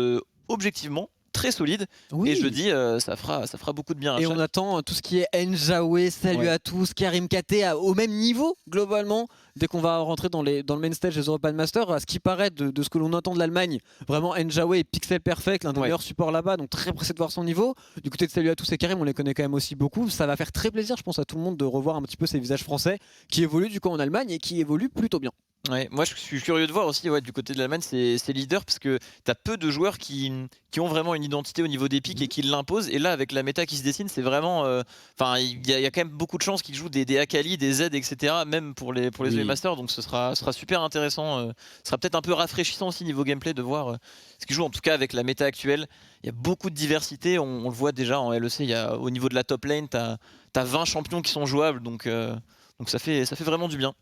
objectivement. Très solide, oui. Et je dis ça fera beaucoup de bien. Et on attend tout ce qui est Njawe, salut à tous, Karim Kate au même niveau globalement. Dès qu'on va rentrer dans le main stage des European Masters, à ce qui paraît de ce que l'on entend de l'Allemagne, vraiment Njawe est pixel perfect, l'un des meilleurs supports là-bas, donc très pressé de voir son niveau. Du côté de salut à tous et Karim, on les connaît quand même aussi beaucoup. Ça va faire très plaisir, je pense, à tout le monde de revoir un petit peu ces visages français qui évoluent du coup en Allemagne et qui évoluent plutôt bien. Ouais, moi je suis curieux de voir aussi du côté de l'Allemagne ces leaders parce que t'as peu de joueurs qui ont vraiment une identité au niveau des pics et qui l'imposent, et là avec la méta qui se dessine c'est vraiment enfin il y a quand même beaucoup de chances qu'ils jouent des Akali, des Z, etc. même pour les EU Masters, donc ce sera super intéressant, ce sera peut-être un peu rafraîchissant aussi niveau gameplay de voir ce qu'ils jouent. En tout cas avec la méta actuelle il y a beaucoup de diversité, on le voit déjà en LEC, au niveau de la top lane t'as 20 champions qui sont jouables, donc ça fait vraiment du bien.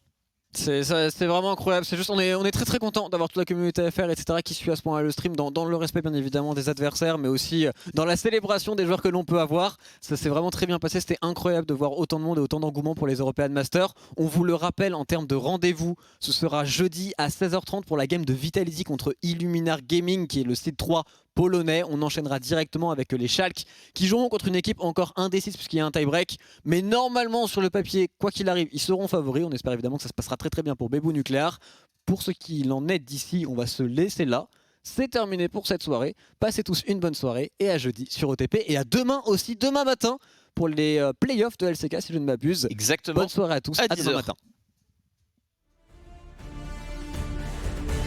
C'est vraiment incroyable, c'est juste on est très content d'avoir toute la communauté FR etc qui suit à ce point le stream dans le respect bien évidemment des adversaires, mais aussi dans la célébration des joueurs que l'on peut avoir. Ça s'est vraiment très bien passé, c'était incroyable de voir autant de monde et autant d'engouement pour les European Masters. On vous le rappelle en termes de rendez-vous, ce sera jeudi à 16h30 pour la game de Vitality contre Illuminar Gaming qui est le site 3 polonais. On enchaînera directement avec les Schalke qui joueront contre une équipe encore indécise puisqu'il y a un tie-break, mais normalement sur le papier quoi qu'il arrive ils seront favoris. On espère évidemment que ça se passera très bien pour Bébou Nucléaire. Pour ce qu'il en est d'ici, on va se laisser là. C'est terminé pour cette soirée. Passez tous une bonne soirée et à jeudi sur OTP et à demain aussi, demain matin pour les playoffs de LCK si je ne m'abuse. Exactement. Bonne soirée à tous, à demain matin.